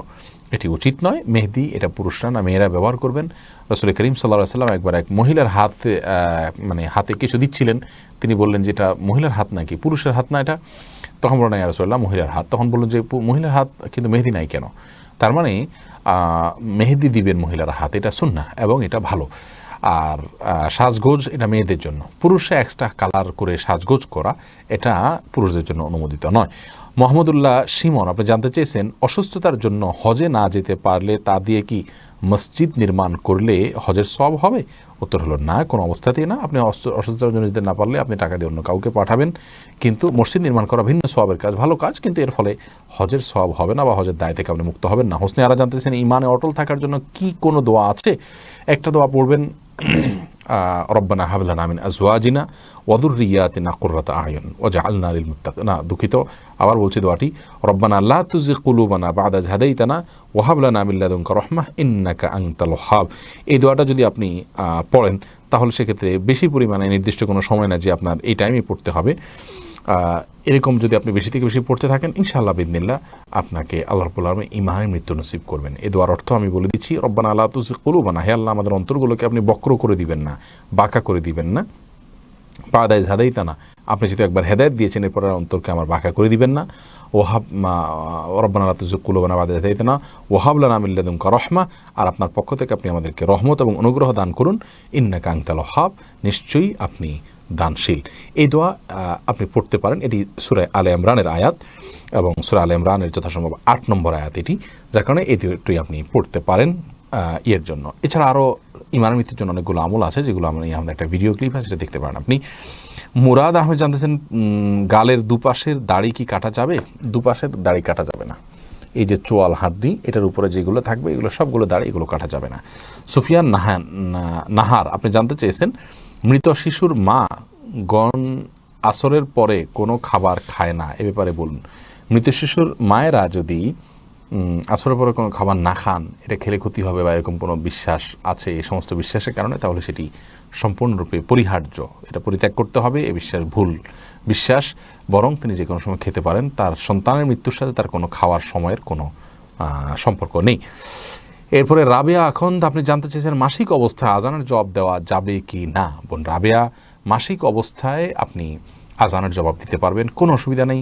এটি উচিত নয়। মেহেদি এটা পুরুষরা না মেয়েরা ব্যবহার করবেন। রাসূল করিম সাল্লাল্লাহু আলাইহি ওয়াসাল্লাম একবার এক মহিলার হাতে কিছু দিচ্ছিলেন, তিনি বললেন যে এটা মহিলার হাত নাকি পুরুষের হাত না এটা? তখন বললেন ইয়া রাসূলুল্লাহ মহিলার হাত। তখন বললেন যে মহিলার হাত কিন্তু মেহেদি নাই কেন? তার মানে মেহেদি দিবেন মহিলার হাত, এটা সুন্নাহ এবং এটা ভালো। আর সাজগোজ এটা মেয়েদের জন্য, পুরুষরা এক্সট্রা কালার করে সাজগোজ করা এটা পুরুষদের জন্য অনুমোদিত নয়। মোহাম্মদুল্লাহ সিমন আপনি জানতে চেয়েছেন, অসুস্থতার জন্য হজে না যেতে পারলে তা দিয়ে কি মসজিদ নির্মাণ করলে হজের সওয়াব হবে? উত্তর হলো না, কোনো অবস্থাতেই না। আপনি অসুস্থতার জন্য দিতে না পারলে আপনি টাকা দিয়ে অন্য কাউকে পাঠাবেন, কিন্তু মসজিদ নির্মাণ করা ভিন্ন সওয়াবের কাজ, ভালো কাজ, কিন্তু এর ফলে হজের সওয়াব হবে না বা হজের দায় থেকে আপনি মুক্ত হবেন না। হোসনে আরা জানতেছেন ইমানে অটল থাকার জন্য কি কোনো দোয়া আছে? একটা দোয়া পড়বেন, রব্বানা হাব লানা মিন আজওয়াজিনা ওয়া যুররিয়াতিনা কুররাতা আয়ুন ওয়াজআলনা লিল মুত্তাকিন, না দুঃখিত, আবার বলছি দোয়াটি, রব্বানা লা তুযিগ কুলুবানা বা'দা ইয হাদাইতানা ওয়া হাব লানা মিন লাদুনকা রাহমাহ ইন্নাকা আনতাল ওয়াহ্হাব। এই দোয়াটা যদি আপনি পড়েন তাহলে সেক্ষেত্রে বেশি পরিমাণে নির্দিষ্ট কোনো সময় না যে আপনার এই টাইমে পড়তে হবে, এরকম যদি আপনি বেশি থেকে বেশি পড়তে থাকেন ইনশাআল্লাহ বিইذনিল্লাহ আপনাকে আল্লাহ রাব্বুল আলামিন ঈমানের মৃত্যু নসিব করবেন। এই দোয়ার অর্থ আমি বলে দিচ্ছি, রব্বানা লা তুযিগ কুলুবানা, হে আল্লাহ আমাদের অন্তরগুলোকে আপনি বক্র করে দিবেন না, বাঁকা করে দিবেন না, বা'দা ইয হাদাইতানা, আপনি যেহেতু একবার হেদায়েত দিয়েছেন এরপর অন্তরকে আমার বাঁকা করে দিবেন না, রব্বানা লা তুযিগ কুলুবানা বা'দা ইয হাদাইতানা ওয়া হাব লানা মিন লাদুনকা রাহমাহ, আর আপনার পক্ষ থেকে আপনি আমাদেরকে রহমত এবং অনুগ্রহ দান করুন, ইন্নাকা আনতাল ওয়াহ্হাব, নিশ্চয়ই আপনি দানশীল। এই দোয়া আপনি পড়তে পারেন, এটি সূরা আলে ইমরানের আয়াত এবং সূরা আলে ইমরানের যথাসম্ভব 8 নম্বর আয়াত এটি, যার কারণে এই দুটোই আপনি পড়তে পারেন ইয়ের জন্য। এছাড়া আরও ইমানের মৃত্যুর জন্য অনেকগুলো আমল আছে যেগুলো আমাদের একটা ভিডিও ক্লিপ আছে, সেটা দেখতে পারেন আপনি। মুরাদ আহমেদ জানতেছেন গালের দুপাশের দাড়ি কি কাটা যাবে? দুপাশের দাড়ি কাটা যাবে না, এই যে চোয়াল হাড্ডি এটার উপরে যেগুলো থাকবে এগুলো সবগুলো দাড়ি, এগুলো কাটা যাবে না। সুফিয়ান নাহার আপনি জানতে চেয়েছেন মৃত শিশুর মা গণ আসরের পরে কোনো খাবার খায় না, এ ব্যাপারে বলুন। মৃত শিশুর মায়েরা যদি আসরের পরে কোনো খাবার না খান, এটা খেলে ক্ষতি হবে বা এরকম কোনো বিশ্বাস আছে, এই সমস্ত বিশ্বাসের কারণে, তাহলে সেটি সম্পূর্ণরূপে পরিহার্য, এটা পরিত্যাগ করতে হবে। এই বিশ্বাস ভুল বিশ্বাস, বরং তিনি যে কোনো সময় খেতে পারেন, তার সন্তানের মৃত্যুর সাথে তার কোনো খাওয়ার সময়ের কোনো সম্পর্ক নেই। এরপরে রাবেয়া আখন্দ আপনি জানতে চেয়েছেন মাসিক অবস্থায় আজানের জবাব দেওয়া যাবে কি না। বোন রাবেয়া, মাসিক অবস্থায় আপনি আজানের জবাব দিতে পারবেন, কোনো অসুবিধা নেই।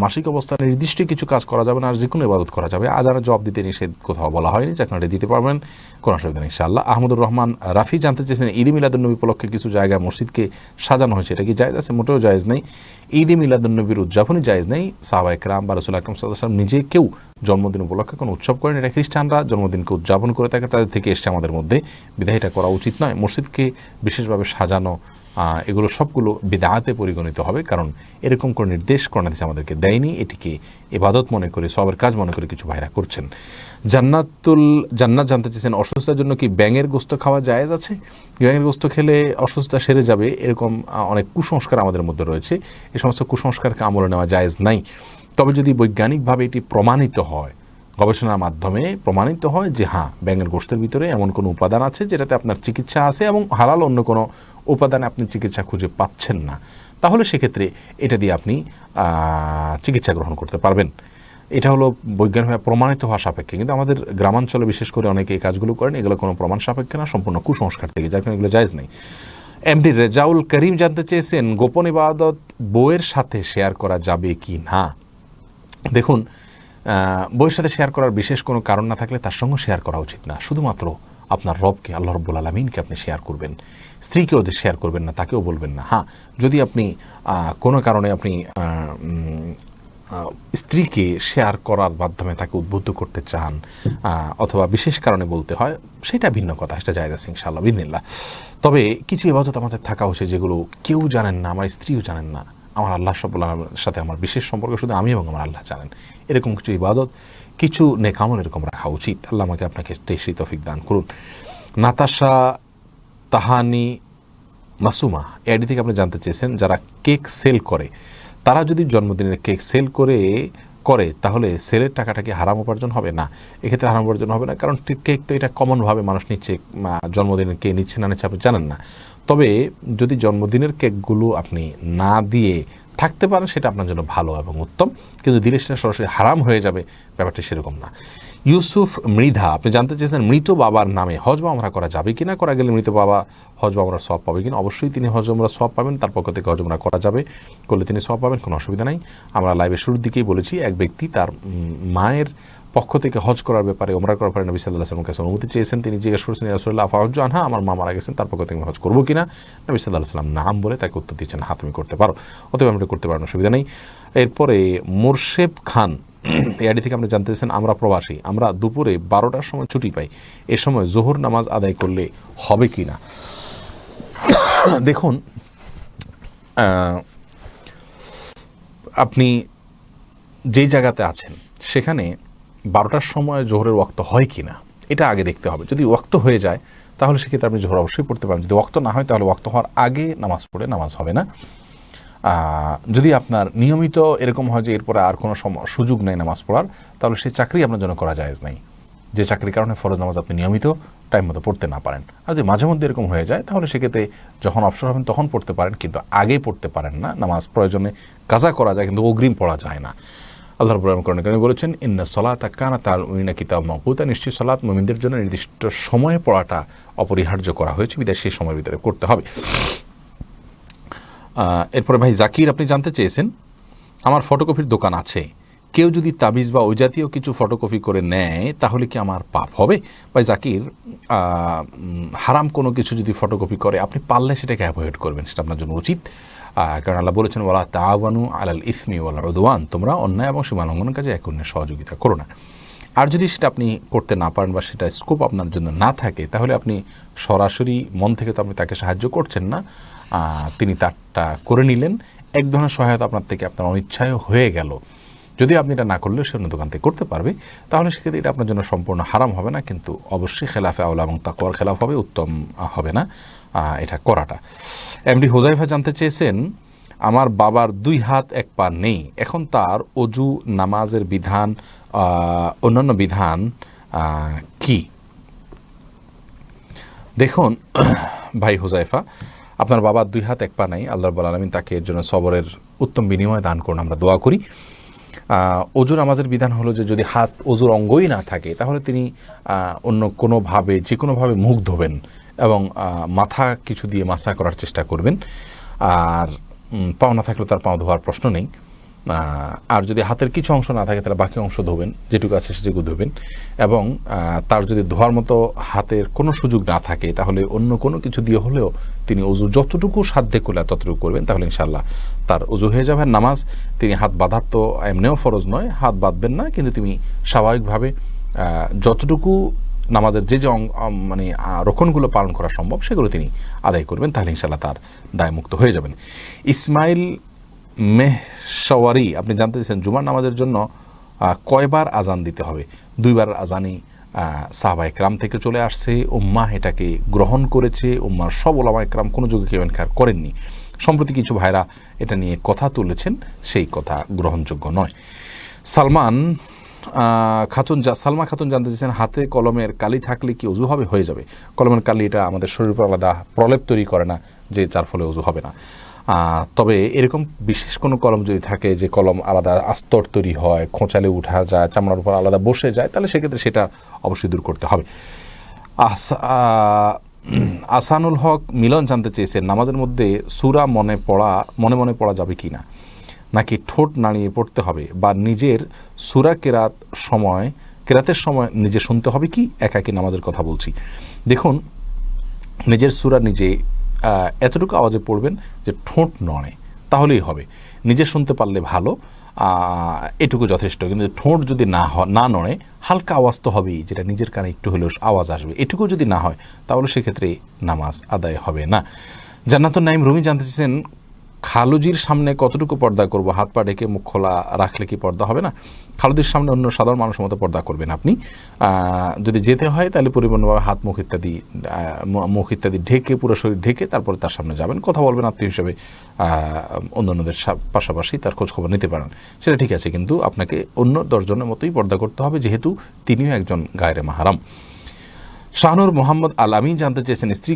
মাসিক অবস্থায় নির্দিষ্ট কিছু কাজ করা যাবে না, আর যে কোনো ইবাদত করা যাবে, আজানের জবাব দিতে নিষেধ কোথাও বলা হয়নি, যেখানে দিতে পারবেন, কোনো অসুবিধা নেই ইনশাআল্লাহ। আহমদুর রহমান রাফি জানতে চেয়েছেন ঈদে মিলাদুন্নবী উপলক্ষে কিছু জায়গায় মসজিদকে সাজানো হয়েছে, এটা কি জায়েজ আছে? মোটেও জায়েজ নেই। ঈদে মিলাদুন্নবীর উদযাপনই জায়েজ নেই। সাহাবায়ে কেরাম বা রাসূল আকরাম সাল্লাল্লাহু আলাইহি ওয়াসাল্লাম নিজে কেউ জন্মদিন উপলক্ষে কোনো উৎসব করেন, এটা খ্রিস্টানরা জন্মদিনকে উদযাপন করে থাকে, তাদের থেকে এসছে আমাদের মধ্যে, বিধায় এটা করা উচিত নয়। মসজিদকে বিশেষভাবে সাজানো এগুলো সবগুলো বিদআতে পরিগণিত হবে, কারণ এরকম কোনো নির্দেশ কোরআন হাদিস আমাদেরকে দেয়নি। এটিকে ইবাদত মনে করে, সবের কাজ মনে করে কিছু ভাইরা করছেন। জান্নাত জানতে চেয়েছেন অসুস্থতার জন্য কি ব্যাঙের গোস্ত খাওয়া জায়েজ আছে? ব্যাঙের গোস্ত খেলে অসুস্থতা সেরে যাবে এরকম অনেক কুসংস্কার আমাদের মধ্যে রয়েছে, এই সমস্ত কুসংস্কারকে আমলে নেওয়া জায়েজ নাই। তবে যদি বৈজ্ঞানিকভাবে এটি প্রমাণিত হয়, গবেষণার মাধ্যমে প্রমাণিত হয় যে হ্যাঁ ব্যাঙের গোশতের ভিতরে এমন কোনো উপাদান আছে যেটাতে আপনার চিকিৎসা আছে এবং হালাল অন্য কোনো উপাদানে আপনি চিকিৎসা খুঁজে পাচ্ছেন না, তাহলে সেক্ষেত্রে এটা দিয়ে আপনি চিকিৎসা গ্রহণ করতে পারবেন। এটা হলো বৈজ্ঞানিকভাবে প্রমাণিত হওয়া সাপেক্ষে, কিন্তু আমাদের গ্রামাঞ্চলে বিশেষ করে অনেকে এই কাজগুলো করেন, এগুলো কোনো প্রমাণ সাপেক্ষে না, সম্পূর্ণ কুসংস্কার থেকে, যার কারণে এগুলো জায়েজ নেই। এমডি রেজাউল করিম জানতে চেয়েছেন গোপন ইবাদত বউয়ের সাথে শেয়ার করা যাবে কি না। দেখুন, বউয়ের সাথে শেয়ার করার বিশেষ কোনো কারণ না থাকলে তার সঙ্গে শেয়ার করা উচিত না। শুধুমাত্র আপনার রবকে, আল্লাহ রাব্বুল আলামিনকে আপনি শেয়ার করবেন, স্ত্রীকেও শেয়ার করবেন না, তাকেও বলবেন না। হ্যাঁ, যদি আপনি কোনো কারণে আপনি স্ত্রীকে শেয়ার করার মাধ্যমে তাকে উদ্বুদ্ধ করতে চান অথবা বিশেষ কারণে বলতে হয়, সেটা ভিন্ন কথা, সেটা জায়েজ আছে ইনশাআল্লাহ বিইذনিল্লাহ। তবে কিছু ইবাদত আমাদের থাকা উচিত যেগুলো কেউ জানেন না, আমার স্ত্রীও জানেন না, আমার আল্লাহ রাব্বুল আলামিনের সাথে আমার বিশেষ সম্পর্ক শুধু আমি এবং আমার আল্লাহ জানেন, এরকম কিছু ইবাদত, কিছু নেকামল এরকম রাখা উচিত। আল্লাহ আমাকে আপনাকে সেই তৌফিক দান করুন। নাতাশা তাহানি মাসুমা এডি থেকে আপনি জানতে চেয়েছেন যারা কেক সেল করে, তারা যদি জন্মদিনের কেক সেল করে তাহলে সেলের টাকাটা কি হারাম উপার্জন হবে? না, এক্ষেত্রে হারাম উপার্জন হবে না, কারণ কেক তো এটা কমনভাবে মানুষ নিচ্ছে, জন্মদিনের কে নিচ্ছে না নিচ্ছে আপনি জানেন না। তবে যদি জন্মদিনের কেকগুলো আপনি না দিয়ে থাকতে পারেন সেটা আপনার জন্য ভালো এবং উত্তম, কিন্তু দিলে সেটা সরাসরি হারাম হয়ে যাবে, ব্যাপারটা সেরকম না। ইউসুফ মৃধা আপনি জানতে চেয়েছেন মৃত বাবার নামে হজ বা উমরা করা যাবে কিনা, করা গেলে মৃত বাবা হজ বা উমরা সওয়াব পাবে কিনা? অবশ্যই তিনি হজ উমরা সওয়াব পাবেন, তার পক্ষ থেকে হজ উমরা করা যাবে, করলে তিনি সওয়াব পাবেন, কোনো অসুবিধা নাই। আমরা লাইভের শুরুর দিকেই বলেছি, এক ব্যক্তি তার মায়ের পক্ষ থেকে হজ করার ব্যাপারে, উমরা করার ব্যাপারে নবী সাল্লাল্লাহু আলাইহি ওয়াসাল্লামের কাছে অনুমতি চেয়েছেন। তিনি জিজ্ঞেস করেছেন ইয়া রাসূলুল্লাহ আফা হজ্জু আনহা, আমার মা মারা গেছেন, তার পক্ষ থেকে হজ করবো কিনা? নবী সাল্লাল্লাহু আলাইহি ওয়াসাল্লাম নাম বলে তাকে উত্তর দিচ্ছেন হ্যাঁ তুমি করতে পারো, অতএব আমরা করতে পারেন, অসুবিধা নেই। এরপরে মোরশেদ খান এআডি থেকে আপনি জানতে চাইছেন আমরা প্রবাসী, আমরা দুপুরে 12টার সময় ছুটি পাই, এ সময় জোহর নামাজ আদায় করলে হবে কি না? দেখুন, আপনি যেই জায়গাতে আছেন সেখানে 12টার সময় জোহরের ওয়াক্ত হয় কি না এটা আগে দেখতে হবে। যদি ওয়াক্ত হয়ে যায় তাহলে সেক্ষেত্রে আপনি জোহর অবশ্যই পড়তে পারেন। যদি ওয়াক্ত না হয় তাহলে ওয়াক্ত হওয়ার আগে নামাজ পড়ে নামাজ হবে না। যদি আপনার নিয়মিত এরকম হয় যে এরপরে আর কোনো সুযোগ নেই নামাজ পড়ার, তাহলে সেই চাকরি আপনার জন্য করা জায়েজ নাই, যে চাকরির কারণে ফরজ নামাজ আপনি নিয়মিত টাইম মতো পড়তে না পারেন। আর যদি মাঝে মধ্যে এরকম হয়ে যায় তাহলে সেক্ষেত্রে যখন অবসর হবেন তখন পড়তে পারেন, কিন্তু আগে পড়তে পারেন না। নামাজ প্রয়োজনে কাজা করা যায় কিন্তু অগ্রিম পড়া যায় না। আল্লাহ রাব্বুল আলামিন কোরআনে বলেছেন, ইন্না সলাতা কানাত আলাল মুমিনিনা কিতাবাম মাওকুতা, নিশ্চয়ই সালাত মুমিনদের জন্য নির্দিষ্ট সময়ে পড়াটা অপরিহার্য করা হয়েছে, বিধায় সেই সময়ের ভিতরে করতে হবে। এরপরে ভাই জাকির, আপনি জানতে চেয়েছেন, আমার ফটোকপির দোকান আছে, কেউ যদি তাবিজ বা ওই জাতীয় কিছু ফটোকপি করে নেয় তাহলে কি আমার পাপ হবে? ভাই জাকির, হারাম কোনো কিছু যদি ফটোকপি করে আপনি পারলে সেটাকে অ্যাভয়েড করবেন, সেটা আপনার জন্য উচিত। কারণ আল্লাহ বলেছেন, ওয়ালা তাআওয়ানু আলাল ইসমি ওয়াল উদওয়ান, তোমরা অন্যায় এবং সীমালঙ্ঘনের কাজে একে অন্যের সহযোগিতা করো না। আর যদি সেটা আপনি করতে না পারেন বা সেটা স্কোপ আপনার জন্য না থাকে তাহলে আপনি সরাসরি মন থেকে তো আপনি তাকে সাহায্য করছেন না, তিনি তারটা করে নিলেন, এক ধরনের সহায়তা আপনার থেকে আপনার অনিচ্ছায় হয়ে গেল। যদি আপনি এটা না করলেও সে অন্য দোকান থেকে করতে পারবে, তাহলে সেক্ষেত্রে এটা আপনার জন্য সম্পূর্ণ হারাম হবে না, কিন্তু অবশ্যই খেলাফে আওলা এবং তাকওয়ার খেলাফ হবে, উত্তম হবে না এটা করাটা। এমডি হুযায়ফা জানতে চেয়েছেন, আমার বাবার 2 হাত 1 পা নেই, এখন তার অজু, নামাজের বিধান, অন্যান্য বিধান কি? দেখুন ভাই হুযায়ফা, আপনার বাবার 2 হাত 1 পা নেই, আল্লাহ রাব্বুল আলামিন তাকে এর জন্য সবরের উত্তম বিনিময় দান করুন, আমরা দোয়া করি। অজু নামাজের বিধান হলো যে যদি হাত অজুর অঙ্গই না থাকে তাহলে তিনি অন্য কোনোভাবে যে কোনোভাবে মুখ ধোবেন এবং মাথা কিছু দিয়ে মাসা করার চেষ্টা করবেন। আর পাও না থাকলে তার পাও ধোয়ার প্রশ্ন নেই। আর যদি হাতের কিছু অংশ না থাকে তাহলে বাকি অংশ ধোবেন, যেটুকু আছে সেটুকু ধোবেন। এবং তার যদি ধোয়ার মতো হাতের কোনো সুযোগ না থাকে তাহলে অন্য কোনো কিছু দিয়ে হলেও তিনি অজু যতটুকু সাধ্যে করলে ততটুকু করবেন, তাহলে ইনশাআল্লাহ তার অজু হয়ে যাবে। নামাজ তিনি হাত বাঁধার তো এমনিও ফরজ নয়, হাত বাঁধবেন না, কিন্তু তিনি স্বাভাবিকভাবে যতটুকু নামাজের যে মানে রক্ষণগুলো পালন করা সম্ভব সেগুলো তিনি আদায় করবেন, তাহলে ইনশাআল্লাহ তার দায়মুক্ত হয়ে যাবেন। ইসমাইল মেহশওয়ারি, আপনি জানতে চাইছেন জুমার নামাজের জন্য কয়বার আজান দিতে হবে? 2 বার আজানই সাহাবা একরাম থেকে চলে আসছে, উম্মাহ এটাকে গ্রহণ করেছে, উম্মার সব ওলামা একরাম কোনো যুগে কেউ ইনকার করেননি। সম্প্রতি কিছু ভাইরা এটা নিয়ে কথা তুলেছেন, সেই কথা গ্রহণযোগ্য নয়। সালমা খাতুন জানতে চাইছেন, হাতে কলমের কালি থাকলে কি অজু হবে? হয়ে যাবে। কলমের কালি এটা আমাদের শরীরের উপর আলাদা প্রলেপ তৈরি করে না যে যার ফলে অজু হবে না। তবে এরকম বিশেষ কোনো কলম যদি থাকে যে কলম আলাদা আস্তর তৈরি হয়, খোঁচালে উঠা যায়, চামড়ার উপর আলাদা বসে যায়, তাহলে সেক্ষেত্রে সেটা অবশ্যই দূর করতে হবে। আসানুল হক মিলন জানতে চেয়েছেন, নামাজের মধ্যে সূরা মনে মনে পড়া যাবে কি না, নাকি ঠোঁট নাড়িয়ে পড়তে হবে, বা নিজের সূরা কেরাতের সময় নিজে শুনতে হবে কি? একাকী নামাজের কথা বলছি। দেখুন, নিজের সূরা নিজে এতটুকু আওয়াজে পড়বেন যে ঠোঁট নড়ে, তাহলেই হবে। নিজে শুনতে পারলে ভালো, এটুকু যথেষ্ট। কিন্তু ঠোঁট যদি না নড়ে, হালকা আওয়াজ তো হবেই, যেটা নিজের কানে একটু হলেও আওয়াজ আসবে, এটুকু যদি না হয় তাহলে সেক্ষেত্রে নামাজ আদায় হবে না। জান্নাতুন নাইম রুমি জানতে চাইছেন, খালুজির সামনে কতটুকু পর্দা করব? হাত পা ঢেকে মুখ খোলা রাখলে কি পর্দা হবে না? খালুজির সামনে অন্য সাধারণ মানুষের মতো পর্দা করবেন আপনি। যদি যেতে হয় তাহলে পরিপূর্ণভাবে হাত মুখ ইত্যাদি ঢেকে, পুরো শরীর ঢেকে তারপরে তার সামনে যাবেন, কথা বলবেন, আত্মীয় হিসেবে অন্যান্যদের পাশাপাশি তার খোঁজখবর নিতে পারেন, সেটা ঠিক আছে। কিন্তু আপনাকে অন্য 10 জনের মতোই পর্দা করতে হবে, যেহেতু তিনিও একজন গায়রে মাহরাম। শাহনুর মোহাম্মদ আল আমিন জানতে চেয়েছেন, স্ত্রী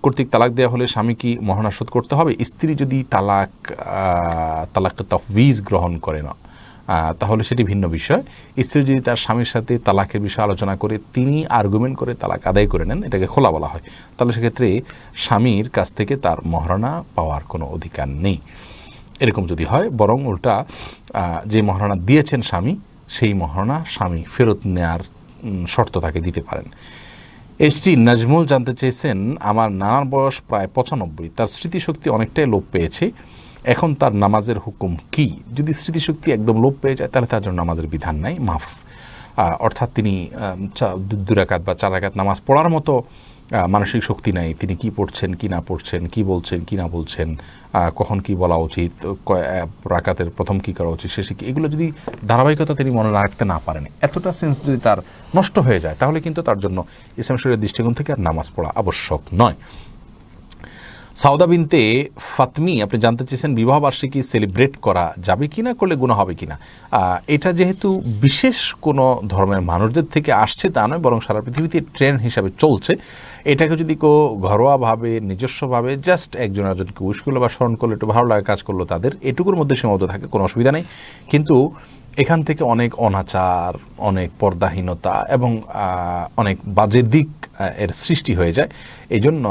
কর্তৃক তালাক দেওয়া হলে স্বামী কি মহারণা শোধ করতে হবে? স্ত্রী যদি তালাক তাফউইজ গ্রহণ করে না তাহলে সেটি ভিন্ন বিষয়। স্ত্রী যদি তার স্বামীর সাথে তালাকের বিষয়ে আলোচনা করে তিনি আর্গুমেন্ট করে তালাক আদায় করে নেন, এটাকে খোলা বলা হয়, তাহলে সেক্ষেত্রে স্বামীর কাছ থেকে তার মহারণা পাওয়ার কোনো অধিকার নেই। এরকম যদি হয়, বরং উল্টা যে মহারণা দিয়েছেন স্বামী, সেই মহারণা স্বামী ফেরত নেয়ার শর্ত তাকে দিতে পারেন। এসটি নাজমুল জানতে চেয়েছেন, আমার নানার বয়স প্রায় 95, তার স্মৃতিশক্তি অনেকটাই লোপ পেয়েছে, এখন তার নামাজের হুকুম কি? যদি স্মৃতিশক্তি একদম লোপ পেয়ে যায় তাহলে তার জন্য নামাজের বিধান নাই, মাফ। অর্থাৎ তিনি 2 রাকাত বা 4 রাকাত নামাজ পড়ার মতো মানসিক শক্তি নাই, তিনি কি পড়ছেন কি না পড়ছেন, কি বলছেন কি না বলছেন, কখন কি বলা উচিত, রাকাতের প্রথম কি করা উচিত, শেষে কি, এগুলো যদি ধারাবাহিকতা তিনি মনে রাখতে না পারেন, এতটা সেন্স যদি তার নষ্ট হয়ে যায়, তাহলে কিন্তু তার জন্য ইসলাম শরীয়তের দৃষ্টিকোণ থেকে আর নামাজ পড়া আবশ্যক নয়। সাউদা বিনতে ফাতমি আপনি জানতে চেয়েছেন বিবাহ বার্ষিকী সেলিব্রেট করা যাবে কিনা, করলে গুনাহ হবে কিনা। এটা যেহেতু বিশেষ কোনো ধর্মের মানুষদের থেকে আসছে তা নয়, বরং সারা পৃথিবীতে ট্রেন্ড হিসাবে চলছে। এটাকে যদি কেউ ঘরোয়াভাবে নিজস্বভাবে জাস্ট একজন একজনকে উইশ করলো বা স্মরণ করলো, একটু ভালো লাগা কাজ করলো, তাদের এটুকুর মধ্যে সীমাবদ্ধ থাকে, কোনো অসুবিধা নেই। কিন্তু এখান থেকে অনেক অনাচার, অনেক পর্দাহীনতা এবং অনেক বাজে দিক এর সৃষ্টি হয়ে যায়। এই জন্য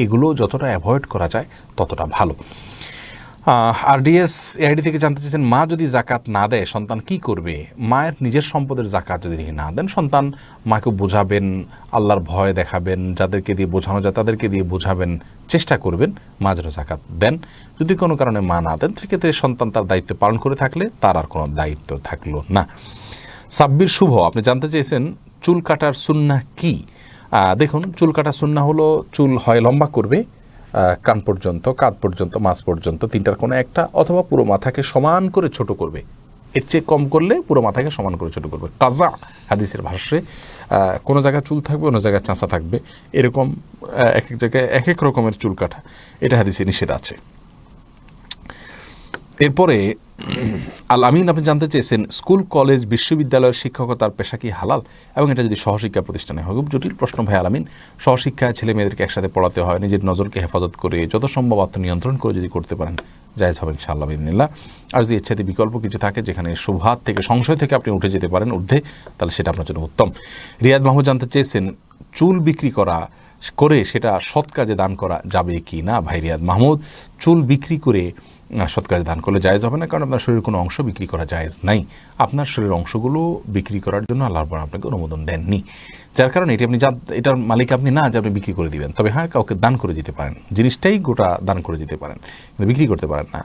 এগুলো যতটা অ্যাভয়েড করা যায় ততটা ভালো। RDS AID থেকে জানতে চেয়েছেন মা যদি জাকাত না দেয় সন্তান কি করবে? মায়ের নিজের সম্পদের জাকাত যদি না দেন, সন্তান মাকে বোঝাবেন, আল্লাহর ভয় দেখাবেন, যাদেরকে দিয়ে বোঝানো যায় তাদেরকে দিয়ে বোঝাবেন, চেষ্টা করবেন মা যেন জাকাত দেন। যদি কোনো কারণে মা না দেন, সেক্ষেত্রে সন্তান তার দায়িত্ব পালন করে থাকলে তার আর কোনো দায়িত্ব থাকলো না। সাব্বির শুভ আপনি জানতে চেয়েছেন চুল কাটার সুন্নাহ কি? দেখুন, চুল কাটা সুন্নাহ হলো চুল হয় লম্বা করবে কান পর্যন্ত, কাঁধ পর্যন্ত, মাঝ পর্যন্ত, তিনটার কোনো একটা, অথবা পুরো মাথাকে সমান করে ছোট করবে। এর চেয়ে কম করলে পুরো মাথাকে সমান করে ছোট করবে। কাজা হাদিসের ভাষ্যে কোনো জায়গায় চুল থাকবে, অন্য জায়গায় চাঁচা থাকবে, এরকম এক এক জায়গায় এক এক রকমের চুল কাটা, এটা হাদিসে নিষেধ আছে। এরপরে আল আমিন আপনি জানতে চেয়েছেন স্কুল কলেজ বিশ্ববিদ্যালয়ের শিক্ষকতার পেশা কি হালাল, এবং এটা যদি সহশিক্ষা প্রতিষ্ঠানে হয়? খুব জটিল প্রশ্ন ভাই আল আমিন। সহশিক্ষায় ছেলে মেয়েদেরকে একসাথে পড়াতে হয়, নিজের নজরকে হেফাজত করে যত সম্ভব আত্মনিয়ন্ত্রণ করে যদি করতে পারেন জায়েজ হবে ইনশাআল্লাহ বিদিনিল্লাহ। আর যদি ইচ্ছাতে বিকল্প কিছু থাকে যেখানে শুবহাত থেকে, সংশয় থেকে আপনি উঠে যেতে পারেন ঊর্ধ্বে, তাহলে সেটা আপনার জন্য উত্তম। রিয়াদ মাহমুদ জানতে চেয়েছেন চুল বিক্রি করে সেটা সৎ কাজে দান করা যাবে কি না? ভাই রিয়াদ মাহমুদ, চুল বিক্রি করে সৎ কাজে দান করলে জায়েজ হবে না, কারণ আপনার শরীরের কোনো অংশ বিক্রি করা জায়েজ নাই। আপনার শরীরের অংশগুলো বিক্রি করার জন্য আল্লাহর পর আপনাকে অনুমোদন দেননি, যার কারণে এটি আপনি এটার মালিক আপনি না যে আপনি বিক্রি করে দিবেন। তবে হ্যাঁ, কাউকে দান করে দিতে পারেন, জিনিসটাই গোটা দান করে দিতে পারেন, কিন্তু বিক্রি করতে পারেন না।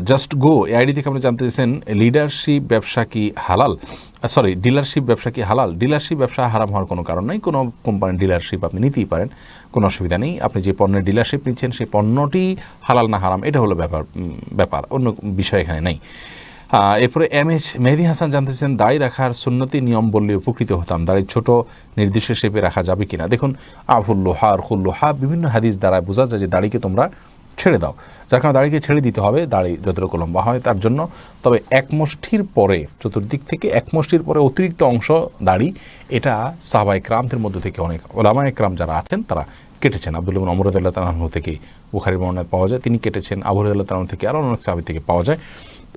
জাস্ট গো AID থেকে আপনি জানতে চেয়েছেন ডিলারশিপ ব্যবসা কি হালাল? ডিলারশিপ ব্যবসা কি হালাল? ডিলারশিপ ব্যবসা হারাম হওয়ার কোনো কারণ নাই। কোনো কোম্পানির ডিলারশিপ আপনি নিতেই পারেন, কোনো অসুবিধা নেই। আপনি যে পণ্যের ডিলারশিপ নিচ্ছেন সেই পণ্যটি হালাল না হারাম, এটা হলো ব্যাপার, অন্য বিষয় এখানে নেই। এরপরে MH মেহেদি হাসান জানতেছেন দাড়ি রাখার সুন্নতি নিয়ম বললে উপকৃত হতাম, দাড়ি ছোট নির্দিষ্ট শেপে রাখা যাবে কিনা? দেখুন, আফুল্লোহা আর খুল্লোহা বিভিন্ন হাদিস দ্বারা বোঝা যায় যে দাড়িকে তোমরা ছেড়ে দাও, যার কারণে দাড়িকে ছেড়ে দিতে হবে, দাড়ি যতটুকু লম্বা হয় তার জন্য। তবে এক মুষ্টির পরে, চতুর্দিক থেকে এক মুষ্টির পরে অতিরিক্ত অংশ দাড়ি, এটা সাহাবায়ে কেরামদের মধ্যে থেকে অনেক ওলামায়ে কেরাম যারা আছেন তারা কেটেছেন। আব্দুল্লাহ ইবনে ওমর রাদিয়াল্লাহু তাআলা আনহু থেকে বুখারীর বর্ণনায় পাওয়া যায়, তিনি কেটেছেন। আবু হুরায়রা রাদিয়াল্লাহু তাআলা থেকে আরও অনেক সাহাবী থেকে পাওয়া যায়,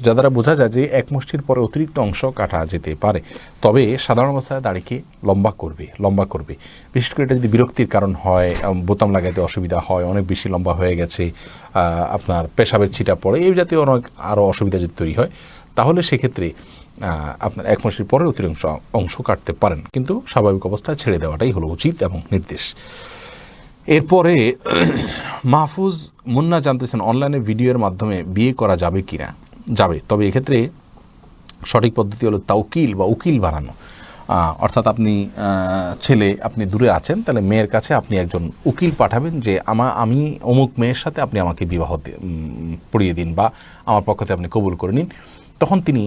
যা দ্বারা বোঝা যায় যে এক মুষ্টির পরে অতিরিক্ত অংশ কাটা যেতে পারে। তবে সাধারণ অবস্থায় দাড়িকে লম্বা করবে। বিশেষ করে এটা যদি বিরক্তির কারণ হয়, বোতাম লাগাইতে অসুবিধা হয়, অনেক বেশি লম্বা হয়ে গেছে, আপনার পেশাবের ছিটা পড়ে, এই জাতীয় অনেক আরও অসুবিধা যদি তৈরি হয়, তাহলে সেক্ষেত্রে আপনার এক মুষ্টির পরে অতিরিক্ত অংশ কাটতে পারেন, কিন্তু স্বাভাবিক অবস্থায় ছেড়ে দেওয়াটাই হলো উচিত এবং নির্দেশ। এরপরে মাহফুজ মুন্না জানতেছেন অনলাইনে ভিডিওর মাধ্যমে বিয়ে করা যাবে কিনা? যাবে, তবে এক্ষেত্রে সঠিক পদ্ধতি হলো তাওকিল বা উকিল বানানো। অর্থাৎ আপনি দূরে আছেন, তাহলে মেয়ের কাছে আপনি একজন উকিল পাঠাবেন যে আমি অমুক মেয়ের সাথে আপনি আমাকে বিবাহ পড়িয়ে দিন, বা আমার পক্ষ থেকে আপনি কবুল করে নিন। তখন তিনি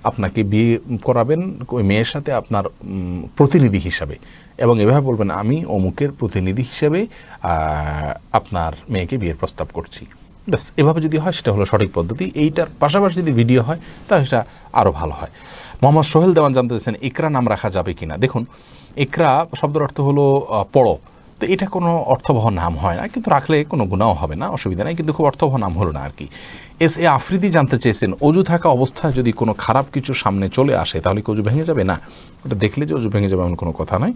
আপনাকে বিয়ে করাবেন ওই মেয়ের সাথে আপনার প্রতিনিধি হিসাবে, এবং এভাবে বলবেন আমি অমুকের প্রতিনিধি হিসাবে আপনার মেয়েকে বিয়ের প্রস্তাব করছি। ব্যাস, এভাবে যদি হয় সেটা হলো সঠিক পদ্ধতি। এইটার পাশাপাশি যদি ভিডিও হয় তাহলে সেটা আরও ভালো হয়। মোহাম্মদ সোহেল দেওয়ান জানতে চাইছেন ইকরা নাম রাখা যাবে কিনা? দেখুন, ইকরা শব্দের অর্থ হলো পড়ো, তো এটা কোনো অর্থবহ নাম হয় না, কিন্তু রাখলে কোনো গুনাহ হবে না, অসুবিধা নেই, কিন্তু খুব অর্থবহ নাম হলো না আর কি। SA আফ্রিদি জানতে চেয়েছেন অজু থাকা অবস্থায় যদি কোনো খারাপ কিছু সামনে চলে আসে তাহলে কি অজু ভেঙে যাবে? না, ওটা দেখলে যে অজু ভেঙে যাবে এমন কোনো কথা নয়।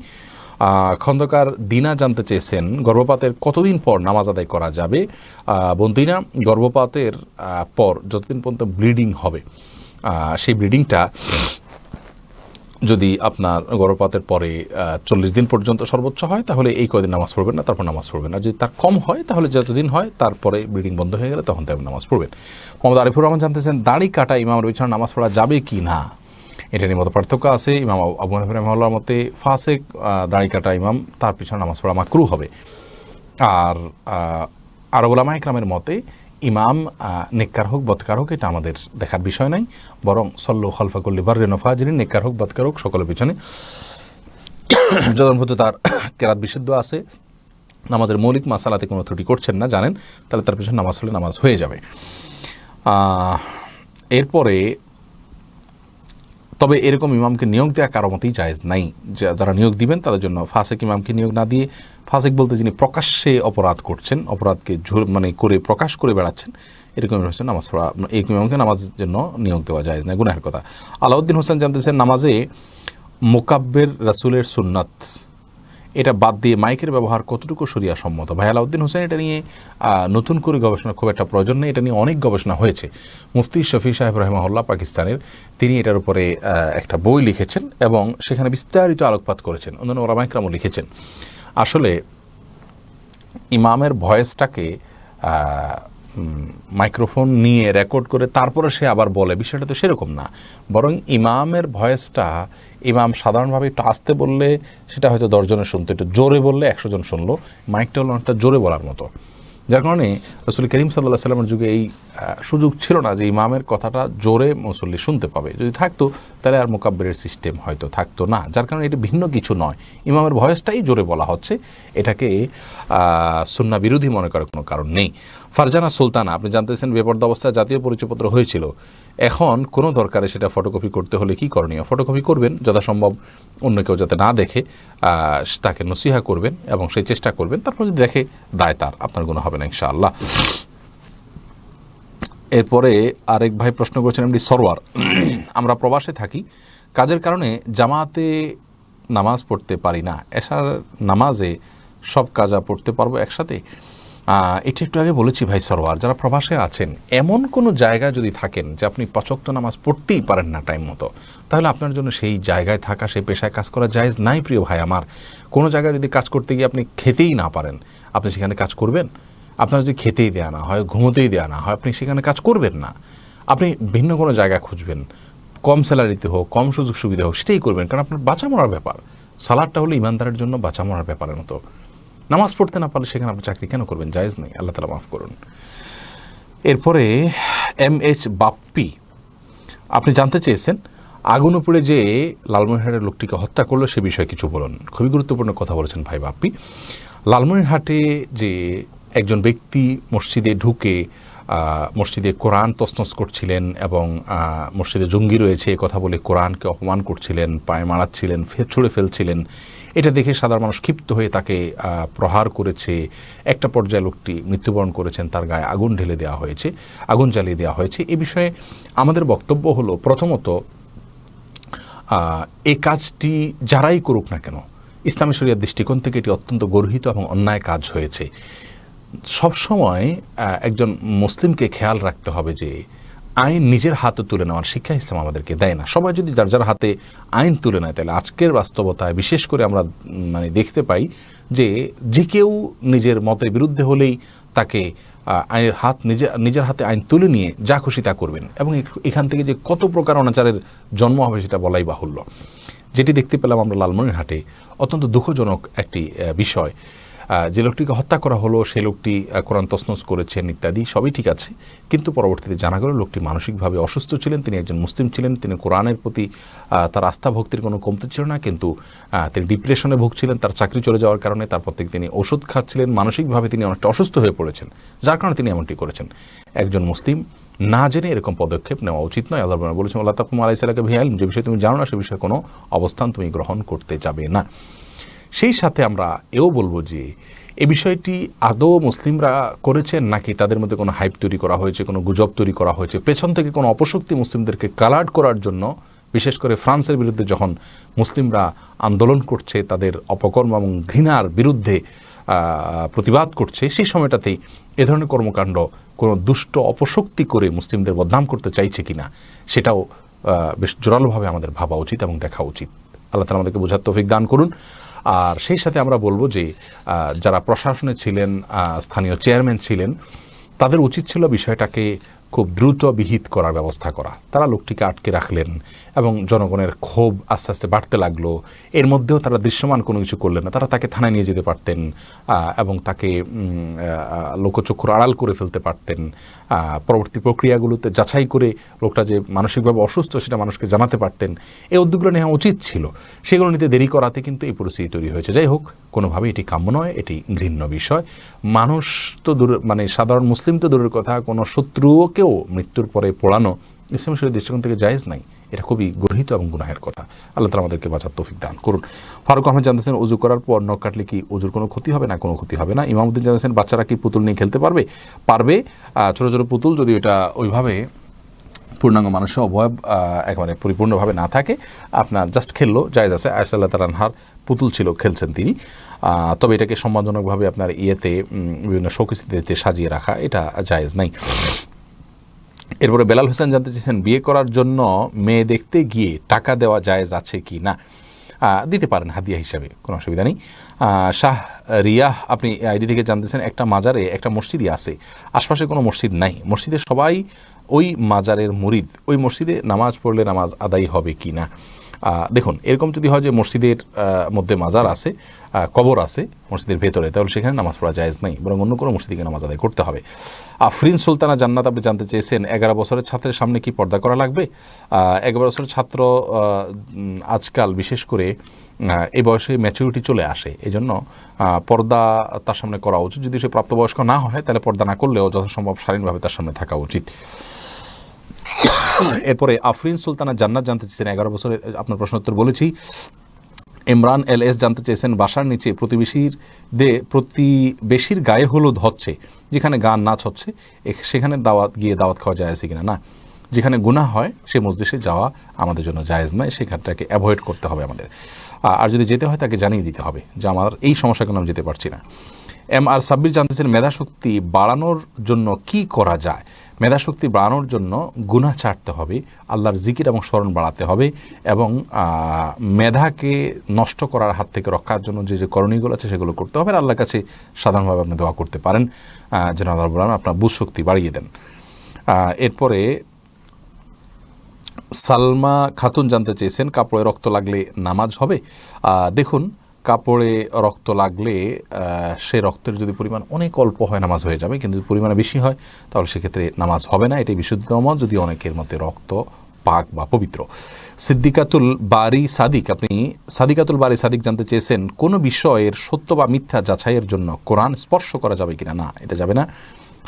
খন্দকার দিনা জানতে চেয়েছেন গর্ভপাতের কতদিন পর নামাজ আদায় করা যাবে? বন্দিনা, গর্ভপাতের পর যতদিন পর্যন্ত ব্লিডিং হবে, সেই ব্লিডিংটা যদি আপনার গর্ভপাতের পরে 40 দিন পর্যন্ত সর্বোচ্চ হয় তাহলে এই কয়দিন নামাজ পড়বেন না, তারপর নামাজ পড়বেন। আর যদি তার কম হয় তাহলে যতদিন হয় তারপরে ব্লিডিং বন্ধ হয়ে গেলে তখন তাই নামাজ পড়বেন। মোহাম্মদ আরিফুর রহমান জানতেছেন দাড়ি কাটা ইমামের বিছানা নামাজ পড়া যাবে কি না? এটা নিয়ে মত পার্থক্য আছে। ইমাম আবু হানিফা রাহিমাহুল্লাহর মতে ফাসেক দাড়ি কাটা ইমাম তার পিছনে নামাজ পড়া মাকরু হবে। আর আরব উলামা ইকরামের মতে ইমাম নেককার হোক বদকার হোক এটা আমাদের দেখার বিষয় নাই, বরং সল্লু খলফা কুল্লি বাররিন ওয়া ফাজিরিন, নেককার হোক বদকার হোক সকলের পিছনে যতক্ষণ তার কেরাত বিশুদ্ধ আছে, নামাজের মৌলিক মাসালাতে কোনো ত্রুটি করছেন না জানেন, তাহলে তার পিছনে নামাজ হলে নামাজ হয়ে যাবে। এরপরে তবে এরকম ইমামকে নিয়োগ দেওয়া কারো মতেই জায়েজ নাই। যারা নিয়োগ দিবেন তাদের জন্য ফাসেক ইমামকে নিয়োগ না দিয়ে, ফাসেক বলতে যিনি প্রকাশ্যে অপরাধ করছেন, অপরাধকে মানে করে প্রকাশ করে বেড়াচ্ছেন, এরকম নামাজ পড়া, এই ইমামকে নামাজের জন্য নিয়োগ দেওয়া জায়েজ নাই, গুনাহের কথা। আলাউদ্দিন হোসেন জানতেছেন নামাজে মোকাব্বের রাসূলের সুন্নাত এটা বাদ দিয়ে মাইকের ব্যবহার কতটুকু শরিয়া সম্মত? ভাই আলাউদ্দিন হোসেন এটা নিয়ে নতুন করে গবেষণা খুব একটা প্রয়োজন নেই, এটা নিয়ে অনেক গবেষণা হয়েছে। মুফতি শফি সাহেব রাহিমাহুল্লাহ পাকিস্তানের, তিনি এটার উপরে একটা বই লিখেছেন এবং সেখানে বিস্তারিত আলোকপাত করেছেন, অন্যান্য ওলামা ইকরামও লিখেছেন। আসলে ইমামের ভয়েসটাকে মাইক্রোফোন নিয়ে রেকর্ড করে তারপরে সে আবার বলে, বিষয়টা তো সেরকম না, বরং ইমামের ভয়েসটা ইমাম সাধারণভাবে একটু আস্তে বললে সেটা হয়তো 10 জনের শুনতো, একটু জোরে বললে 100 জন শুনলো, মাইকটা হলো অনেকটা জোরে বলার মতো। যার কারণে রাসূল করিম সাল্লাল্লাহু আলাইহি ওয়াসাল্লামের যুগে এই সুযোগ ছিল না যে ইমামের কথাটা জোরে মুসল্লি শুনতে পাবে। যদি থাকতো তাহলে আর মুকাব্বিরের সিস্টেম হয়তো থাকতো না। যার কারণে এটা ভিন্ন কিছু নয়, ইমামের ভয়েসটাই জোরে বলা হচ্ছে, এটাকে সুন্নাহ বিরোধী মনে করার কোনো কারণ নেই। ফারজানা সুলতানা, আপনি জানতেছেন বেপরদা অবস্থায় জাতীয় পরিচয়পত্র হয়েছিল, এখন কোনো দরকারে সেটা ফটোকপি করতে হলে কি করণীয়? ফটোকপি করবেন, যথাসম্ভব অন্য কেউ যাতে না দেখে তাকে নসিহা করবেন এবং সেই চেষ্টা করবেন, তারপর যদি দেখে দায় তার, আপনার গুনাহ হবে না ইনশাআল্লাহ। এরপরে আরেক ভাই প্রশ্ন করেছেন এমডি সরওয়ার, আমরা প্রবাসে থাকি, কাজের কারণে জামাতে নামাজ পড়তে পারি না, এশার নামাজে সব কাজা পড়তে পারবো একসাথে? এটা একটু আগে বলেছি ভাই সরওয়ার, যারা প্রবাসে আছেন এমন কোনো জায়গায় যদি থাকেন যে আপনি 5 ওয়াক্ত নামাজ পড়তেই পারেন না টাইম মতো, তাহলে আপনার জন্য সেই জায়গায় থাকা, সেই পেশায় কাজ করা জায়েজ নাই প্রিয় ভাই আমার। কোনো জায়গায় যদি কাজ করতে গিয়ে আপনি খেতেই না পারেন, আপনি সেখানে কাজ করবেন? আপনার যদি খেতেই দেয়া না হয়, ঘুমোতেই দেয়া না হয়, আপনি সেখানে কাজ করবেন না। আপনি ভিন্ন কোনো জায়গা খুঁজবেন, কম স্যালারিতে হোক, কম সুযোগ সুবিধা হোক, সেটাই করবেন, কারণ আপনার বাঁচা মরার ব্যাপার। সালাদটা হলো ইমানদারের জন্য বাঁচা মরার ব্যাপারের মতো। নামাজ পড়তে না পারলে সেখানে আপনি চাকরি কেন করবেন? জায়েজ নেই, আল্লাহ তাআলা মাফ করুন। এরপরে MH বাপ্পি, আপনি জানতে চেয়েছেন আগুন উপরে যে লালমনিরহাটের লোকটিকে হত্যা করলো সে বিষয়ে কিছু বলুন। খুবই গুরুত্বপূর্ণ কথা বলেছেন ভাই বাপ্পি। লালমনিরহাটে যে একজন ব্যক্তি মসজিদে ঢুকে মসজিদে কোরআন তছনছ করছিলেন এবং মসজিদে জঙ্গি রয়েছে কথা বলে কোরআনকে অপমান করছিলেন, পায়ে মারাচ্ছিলেন, ছুঁড়ে ফেলছিলেন, এটা দেখে সাধারণ মানুষ ক্ষিপ্ত হয়ে তাকে প্রহার করেছে। একটা পর্যায়ে লোকটি মৃত্যুবরণ করেছেন, তার গায়ে আগুন ঢেলে দেওয়া হয়েছে, আগুন জ্বালিয়ে দেওয়া হয়েছে। এ বিষয়ে আমাদের বক্তব্য হলো, প্রথমত এই কাজটি যারাই করুক না কেন, ইসলামী শরিয়ার দৃষ্টিকোণ থেকে এটি অত্যন্ত গর্হিত এবং অন্যায় কাজ হয়েছে। সবসময় একজন মুসলিমকে খেয়াল রাখতে হবে যে আইন নিজের হাতে তুলে নেওয়ার শিক্ষা ইসলাম আমাদেরকে দেয় না। সবাই যদি যার যার হাতে আইন তুলে নেয়, তাহলে আজকের বাস্তবতায় বিশেষ করে আমরা দেখতে পাই যে যে কেউ নিজের মতের বিরুদ্ধে হলেই তাকে আইনের হাত নিজের হাতে আইন তুলে নিয়ে যা খুশি তা করবেন, এবং এখান থেকে যে কত প্রকার অনাচারের জন্ম হবে সেটা বলাই বাহুল্য। যেটি দেখতে পেলাম আমরা লালমনিরহাটে, অত্যন্ত দুঃখজনক একটি বিষয়। যে লোকটিকে হত্যা করা হলো সেই লোকটি কোরআন তছনছ করেছেন ইত্যাদি, সবই ঠিক আছে, কিন্তু পরবর্তীতে জানা গেল লোকটি মানসিকভাবে অসুস্থ ছিলেন, তিনি একজন মুসলিম ছিলেন, তিনি কোরআনের প্রতি তার আস্থা ভক্তির কোনো কমতি ছিল না, কিন্তু তিনি ডিপ্রেশনে ভুগছিলেন তার চাকরি চলে যাওয়ার কারণে। তারপর থেকে তিনি ওষুধ খাচ্ছিলেন, মানসিকভাবে তিনি অনেকটা অসুস্থ হয়ে পড়েছেন, যার কারণে তিনি এমনটি করেছেন। একজন মুসলিম না জেনে এরকম পদক্ষেপ নেওয়া উচিত নয়। আল্লাহ বলেছেন আল্লাহ তাকুম আলাইসালাকে ভিয়াইল, যে বিষয়ে তুমি জানো না সে বিষয়ে কোনো অবস্থান তুমি গ্রহণ করতে যাবে না। সেই সাথে আমরা এও বলবো যে এই বিষয়টি আদৌ মুসলিমরা করেছেন নাকি তাদের মধ্যে কোনো হাইপ তৈরি করা হয়েছে, কোনো গুজব তৈরি করা হয়েছে, পেছন থেকে কোনো অপশক্তি মুসলিমদেরকে কালার্ড করার জন্য, বিশেষ করে ফ্রান্সের বিরুদ্ধে যখন মুসলিমরা আন্দোলন করছে, তাদের অপকর্ম এবং ঘৃণার বিরুদ্ধে প্রতিবাদ করছে, সেই সময়টাতেই এ ধরনের কর্মকাণ্ড কোনো দুষ্ট অপশক্তি করে মুসলিমদের বদনাম করতে চাইছে কিনা সেটাও বেশ জোরালোভাবে আমাদের ভাবা উচিত এবং দেখা উচিত। আল্লাহ তাআলা আমাদেরকে বোঝার তৌফিক দান করুন। আর সেই সাথে আমরা বলবো যে যারা প্রশাসনে ছিলেন, স্থানীয় চেয়ারম্যান ছিলেন, তাদের উচিত ছিল বিষয়টাকে খুব দ্রুত বিহিত করার ব্যবস্থা করা। তারা লোকটিকে আটকে রাখলেন এবং জনগণের ক্ষোভ আস্তে আস্তে বাড়তে লাগলো। এর মধ্যেও তারা দৃশ্যমান কোনো কিছু করলেন না। তারা তাকে থানায় নিয়ে যেতে পারতেন এবং তাকে লোকচক্ষুর আড়াল করে ফেলতে পারতেন। পরবর্তী প্রক্রিয়াগুলোতে যাচাই করে লোকটা যে মানসিকভাবে অসুস্থ সেটা মানুষকে জানাতে পারতেন। এই উদ্যোগগুলো নেওয়া উচিত ছিল। সেগুলো নিতে দেরি করাতে কিন্তু এই পরিস্থিতি তৈরি হয়েছে। যাই হোক, কোনোভাবে এটি কাম্য নয়, এটি ঘৃণ্য বিষয়। মানুষ তো মানে সাধারণ মুসলিম তো দূরের কথা, কোনো শত্রুকেও মৃত্যুর পরে পোড়ানো ইসলাম শরীয়তের দৃষ্টিকোণ থেকে জায়েজ নাই। এটা খুবই গর্হিত এবং গুনাহের কথা। আল্লাহ তাআলা আমাদেরকে বাঁচার তৌফিক দান করুন। ফারুক আহমেদ জানতেছেন, ওযু করার পর নখ কাটলে কি ওযুর কোনো ক্ষতি হবে? না, কোনো ক্ষতি হবে না। ইমামউদ্দিন জানতেছেন, বাচ্চারা কি পুতুল নিয়ে খেলতে পারবে? ছোটো ছোটো পুতুল যদি ওইটা ওইভাবে পূর্ণাঙ্গ মানুষের অবয়ব একেবারে পরিপূর্ণভাবে না থাকে, আপনার জাস্ট খেললো, জায়েজ আছে। আয়েশা রাদিয়াল্লাহু তাআলা আনহার পুতুল ছিল, খেলছেন তিনি। তবে এটাকে সম্মানজনকভাবে আপনার বিভিন্ন শোকেসিতে সাজিয়ে রাখা, এটা জায়েজ নাই। এরপরে বেলাল হোসেন জানতে চেয়েছেন, বিয়ে করার জন্য মেয়ে দেখতে গিয়ে টাকা দেওয়া জায়েজ আছে কি না? দিতে পারেন হাদিয়া হিসাবে, কোনো অসুবিধা নেই। শাহ রিয়াহ আপনি আইডি থেকে জানতেছেন, একটা মাজারে একটা মসজিদই আছে, আশপাশে কোনো মসজিদ নাই, মসজিদে সবাই ওই মাজারের মুরিদ, ওই মসজিদে নামাজ পড়লে নামাজ আদায় হবে কি না? দেখুন, এরকম যদি হয় যে মসজিদের মধ্যে মাজার আছে, কবর আছে মসজিদের ভেতরে, তাহলে সেখানে নামাজ পড়া জায়েজ নাই, বরং অন্য কোনো মসজিদে নামাজ আদায় করতে হবে। আফরিন সুলতানা জান্নাত আপনি জানতে চেয়েছেন, 11 বছরের ছাত্রের সামনে কি পর্দা করা লাগবে? 11 বছরের ছাত্র আজকাল বিশেষ করে এই বয়সে ম্যাচুরিটি চলে আসে, এই জন্য পর্দা তার সামনে করা উচিত। যদি সে প্রাপ্তবয়স্ক না হয় তাহলে পর্দা না করলেও যথাসম্ভব শালীনভাবে তার সামনে থাকা উচিত। এরপরে আফরিন সুলতানা জান্নাত জানতে চেয়েছেন, 11 বছরের, আপনার প্রশ্ন উত্তর বলেছি। ইমরান এল এস জানতে চেয়েছেন, বাসার নিচে প্রতিবেশীর গায়ে হলুদ হচ্ছে, যেখানে গান নাচ হচ্ছে, সেখানে দাওয়াত খাওয়া যায় আছে কিনা? না, যেখানে গুনাহ হয় সে মসজিদে যাওয়া আমাদের জন্য জায়েজ নয়, সেখানটাকে অ্যাভয়েড করতে হবে আমাদের। আর যদি যেতে হয় তাকে জানিয়ে দিতে হবে যে আমার এই সমস্যার কারণে আমি যেতে পারছি না। এম আর সাব্বির জানতেছেন, মেধাশক্তি বাড়ানোর জন্য কি করা যায়? মেধাশক্তি বাড়ানোর জন্য গুনাহ ছাড়তে হবে, আল্লাহর জিকির এবং স্মরণ বাড়াতে হবে, এবং মেধাকে নষ্ট করার হাত থেকে রক্ষার জন্য যে যে করণীয়গুলো আছে সেগুলো করতে হবে। আর আল্লাহর কাছে সাধারণভাবে আপনি দোয়া করতে পারেন যেন আল্লাহ রাব্বুল আলামিন আপনার বুঝ শক্তি বাড়িয়ে দেন। এরপরে সালমা খাতুন জানতে চেয়েছেন, কাপড়ে রক্ত লাগলে নামাজ হবে? দেখুন, কাপড়ে রক্ত লাগলে সে রক্তের যদি পরিমাণ অনেক অল্প হয় নামাজ হয়ে যাবে, কিন্তু যদি পরিমাণে বেশি হয় তাহলে সেক্ষেত্রে নামাজ হবে না। এটাই বিশুদ্ধতম, যদি অনেকের মধ্যে রক্ত পাক বা পবিত্র। সিদ্দিকাতুল বারি সাদিক জানতে চেয়েছেন, কোনো বিষয়ের সত্য বা মিথ্যা যাচাইয়ের জন্য কোরআন স্পর্শ করা যাবে কিনা? না, এটা যাবে না।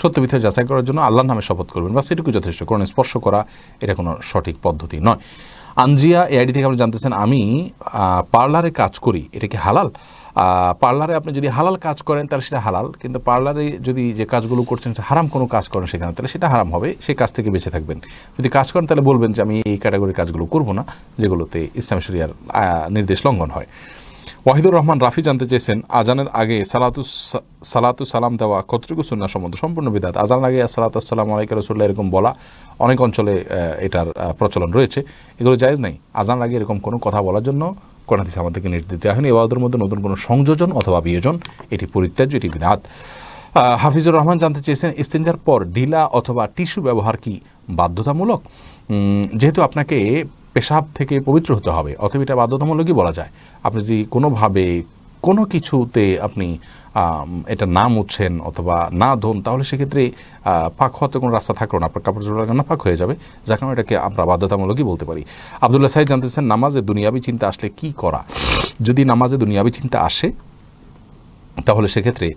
সত্য মিথ্যা যাচাই করার জন্য আল্লাহর নামে শপথ করবেন, বা সেটুকু যথেষ্ট। কোরআন স্পর্শ করা এটা কোনো সঠিক পদ্ধতি নয়। আনজিয়া এআইডি থেকে আপনি জানতেছেন, আমি পার্লারে কাজ করি, এটা কি হালাল? পার্লারে আপনি যদি হালাল কাজ করেন তাহলে সেটা হালাল, কিন্তু পার্লারে যদি যে কাজগুলো করছেন হারাম কোনো কাজ করেন সেখানে, তাহলে সেটা হারাম হবে, সেই কাজ থেকে বেঁচে থাকবেন। যদি কাজ করেন তাহলে বলবেন যে আমি এই ক্যাটাগরির কাজগুলো করব না, যেগুলোতে ইসলাম শরিয়ার নির্দেশ লঙ্ঘন হয়। ওয়াহিদুর রহমান রাফি জানতে চেয়েছেন, আজানের আগে সালাতু সালাম দেওয়া কতটুকু সুন্নাহ সম্মত? সম্পূর্ণ বিদআত। আজানের আগে সালাতু আসসালামু আলাইকা রাসূলুল্লাহ এরকম বলা অনেক অঞ্চলে এটার প্রচলন রয়েছে, এগুলো জায়েজ নাই। আজানের আগে এরকম কোনো কথা বলার জন্য কোরআন হাদিস আমাদেরকে নির্দেশ দেওয়া হয়নি। ইবাদতের মধ্যে নতুন কোনো সংযোজন অথবা বিয়োজন এটি পরিত্যাজ্য, এটি বিদআত। হাফিজুর রহমান জানতে চেয়েছেন, ইস্তেঞ্জার পর ঢিলা অথবা টিস্যু ব্যবহার কি বাধ্যতামূলক? যেহেতু আপনাকে পেশাব থেকে পবিত্র হতে হবে, অথবা এটা বাধ্যতামূলকই বলা যায়। আপনি যদি কোনোভাবে কোনো কিছুতে আপনি এটা না মুছছেন অথবা না ধোন, তাহলে সেক্ষেত্রে পাক হওয়াতে কোনো রাস্তা থাকলো না, আপনার কাপড় চোপড় না পাক হয়ে যাবে, যার কারণে এটাকে আমরা বাধ্যতামূলকই বলতে পারি। আবদুল্লাহ সাইদ জানতেছেন, নামাজে দুনিয়াবি চিন্তা আসলে কি করা? যদি নামাজে দুনিয়াবি চিন্তা আসে তাহলে সেক্ষেত্রে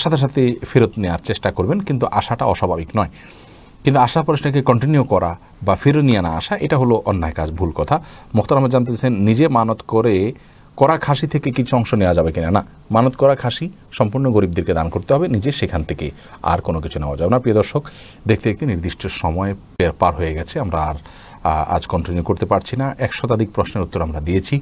সাথে সাথে ফেরত নেওয়ার চেষ্টা করবেন, কিন্তু আশাটা অস্বাভাবিক নয়। কিন্তু আসার পর সেটাকে কন্টিনিউ করা বা ফিরে নিয়ে না আসা, এটা হলো অন্যায় কাজ, ভুল কথা। মোহতারাম জানতেছেন, নিজে মানত করে করা খাসি থেকে কিছু অংশ নেওয়া যাবে কিনা? না, মানত করা খাসি সম্পূর্ণ গরিবদেরকে দান করতে হবে, নিজে সেখান থেকে আর কোনো কিছু নেওয়া যাবে না। প্রিয় দর্শক, দেখতে দেখতে নির্দিষ্ট সময় পার হয়ে গেছে, আমরা আর আজ কন্টিনিউ করতে পারছি না। 100 শতাধিক প্রশ্নের উত্তর আমরা দিয়েছি,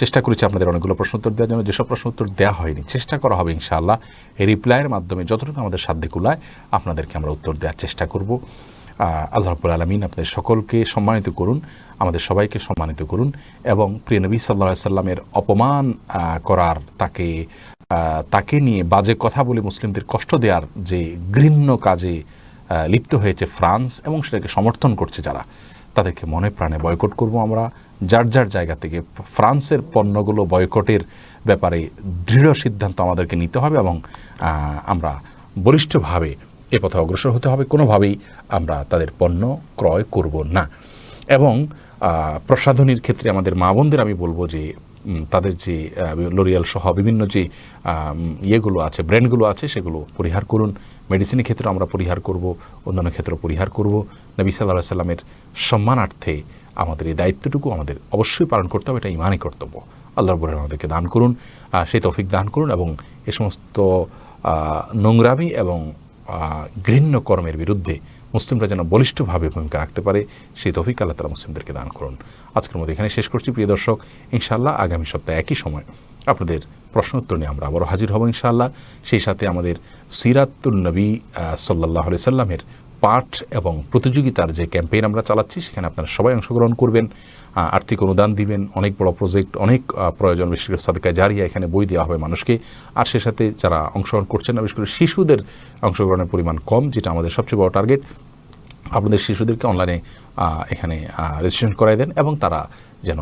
চেষ্টা করেছি আপনাদের অনেকগুলো প্রশ্ন উত্তর দেওয়ার জন্য। যেসব প্রশ্ন উত্তর দেওয়া হয়নি চেষ্টা করা হবে ইনশাআল্লাহ এই রিপ্লাইয়ের মাধ্যমে যতটুকু আমাদের সাধ্যে কুলায় আপনাদেরকে আমরা উত্তর দেওয়ার চেষ্টা করব। আল্লাহ রাব্বুল আলামিন আপনাদের সকলকে সম্মানিত করুন, আমাদের সবাইকে সম্মানিত করুন, এবং প্রিয় নবী সাল্লাল্লাহু আলাইহি সাল্লামের অপমান করার, তাকে নিয়ে বাজে কথা বলে মুসলিমদের কষ্ট দেওয়ার যে ঘৃণ্য কাজে লিপ্ত হয়েছে ফ্রান্স এবং সেটাকে সমর্থন করছে যারা, তাদেরকে মনে প্রাণে বয়কট করব আমরা। যার যার জায়গা থেকে ফ্রান্সের পণ্যগুলো বয়কটের ব্যাপারে দৃঢ় সিদ্ধান্ত আমাদেরকে নিতে হবে এবং আমরা বলিষ্ঠভাবে এ পথে অগ্রসর হতে হবে। কোনোভাবেই আমরা তাদের পণ্য ক্রয় করব না। এবং প্রসাধনীর ক্ষেত্রে আমাদের মা বোনদের আমি বলবো যে তাদের যে লরিয়াল সহ বিভিন্ন যে ইয়েগুলো আছে, ব্র্যান্ডগুলো আছে, সেগুলো পরিহার করুন। মেডিসিনের ক্ষেত্রে আমরা পরিহার করব, অন্যান্য ক্ষেত্রে পরিহার করব। নবী সাল্লাল্লাহু আলাইহি সাল্লামের সম্মানার্থে আমাদের এই দায়িত্বটুকু আমাদের অবশ্যই পালন করতে হবে, এটা ঈমানি কর্তব্য। আল্লাহ রাব্বুল আলামিন আমাদেরকে দান করুন, সেই তৌফিক দান করুন এবং এ সমস্ত নোংরামি এবং ঘৃণ্য কর্মের বিরুদ্ধে মুসলিমরা যেন বলিষ্ঠভাবে ভূমিকা রাখতে পারে, সেই তৌফিক আল্লাহ তাআলা মুসলিমদেরকে দান করুন। আজকের মতো এখানে শেষ করছি প্রিয় দর্শক। ইনশাআল্লাহ আগামী সপ্তাহে একই সময় আপনাদের প্রশ্ন উত্তর নিয়ে আমরা আবারও হাজির হব ইনশাআল্লাহ। সেই সাথে আমাদের সিরাতুন নবী সাল্লাল্লাহু আলাইহি সাল্লামের পাঠ এবং প্রতিযোগিতার যে ক্যাম্পেইন আমরা চালাচ্ছি, সেখানে আপনারা সবাই অংশগ্রহণ করবেন, আর্থিক অনুদান দিবেন। অনেক বড় প্রজেক্ট, অনেক প্রয়োজন, বিশেষ করে সাদকায়ে জারিয়া, এখানে বই দেওয়া হবে মানুষকে। আর সে সাথে যারা অংশগ্রহণ করছেন না, বিশেষ করে শিশুদের অংশগ্রহণের পরিমাণ কম, যেটা আমাদের সবচেয়ে বড় টার্গেট। আপনাদের শিশুদেরকে অনলাইনে এখানে রেজিস্ট্রেশন করাই দেন এবং তারা যেন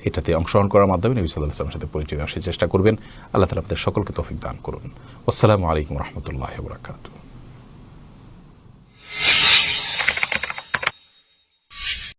এটাতে অংশগ্রহণ করার মাধ্যমে নবী সাল্লাল্লাহু আলাইহি ওয়াসাল্লামের সাথে পরিচয় আসার চেষ্টা করবেন। আল্লাহ তাআলা আপনাদের সকলকে তৌফিক দান করুন। আসসালামু আলাইকুম ওয়া রাহমাতুল্লাহি ওয়া বারাকাতুহু।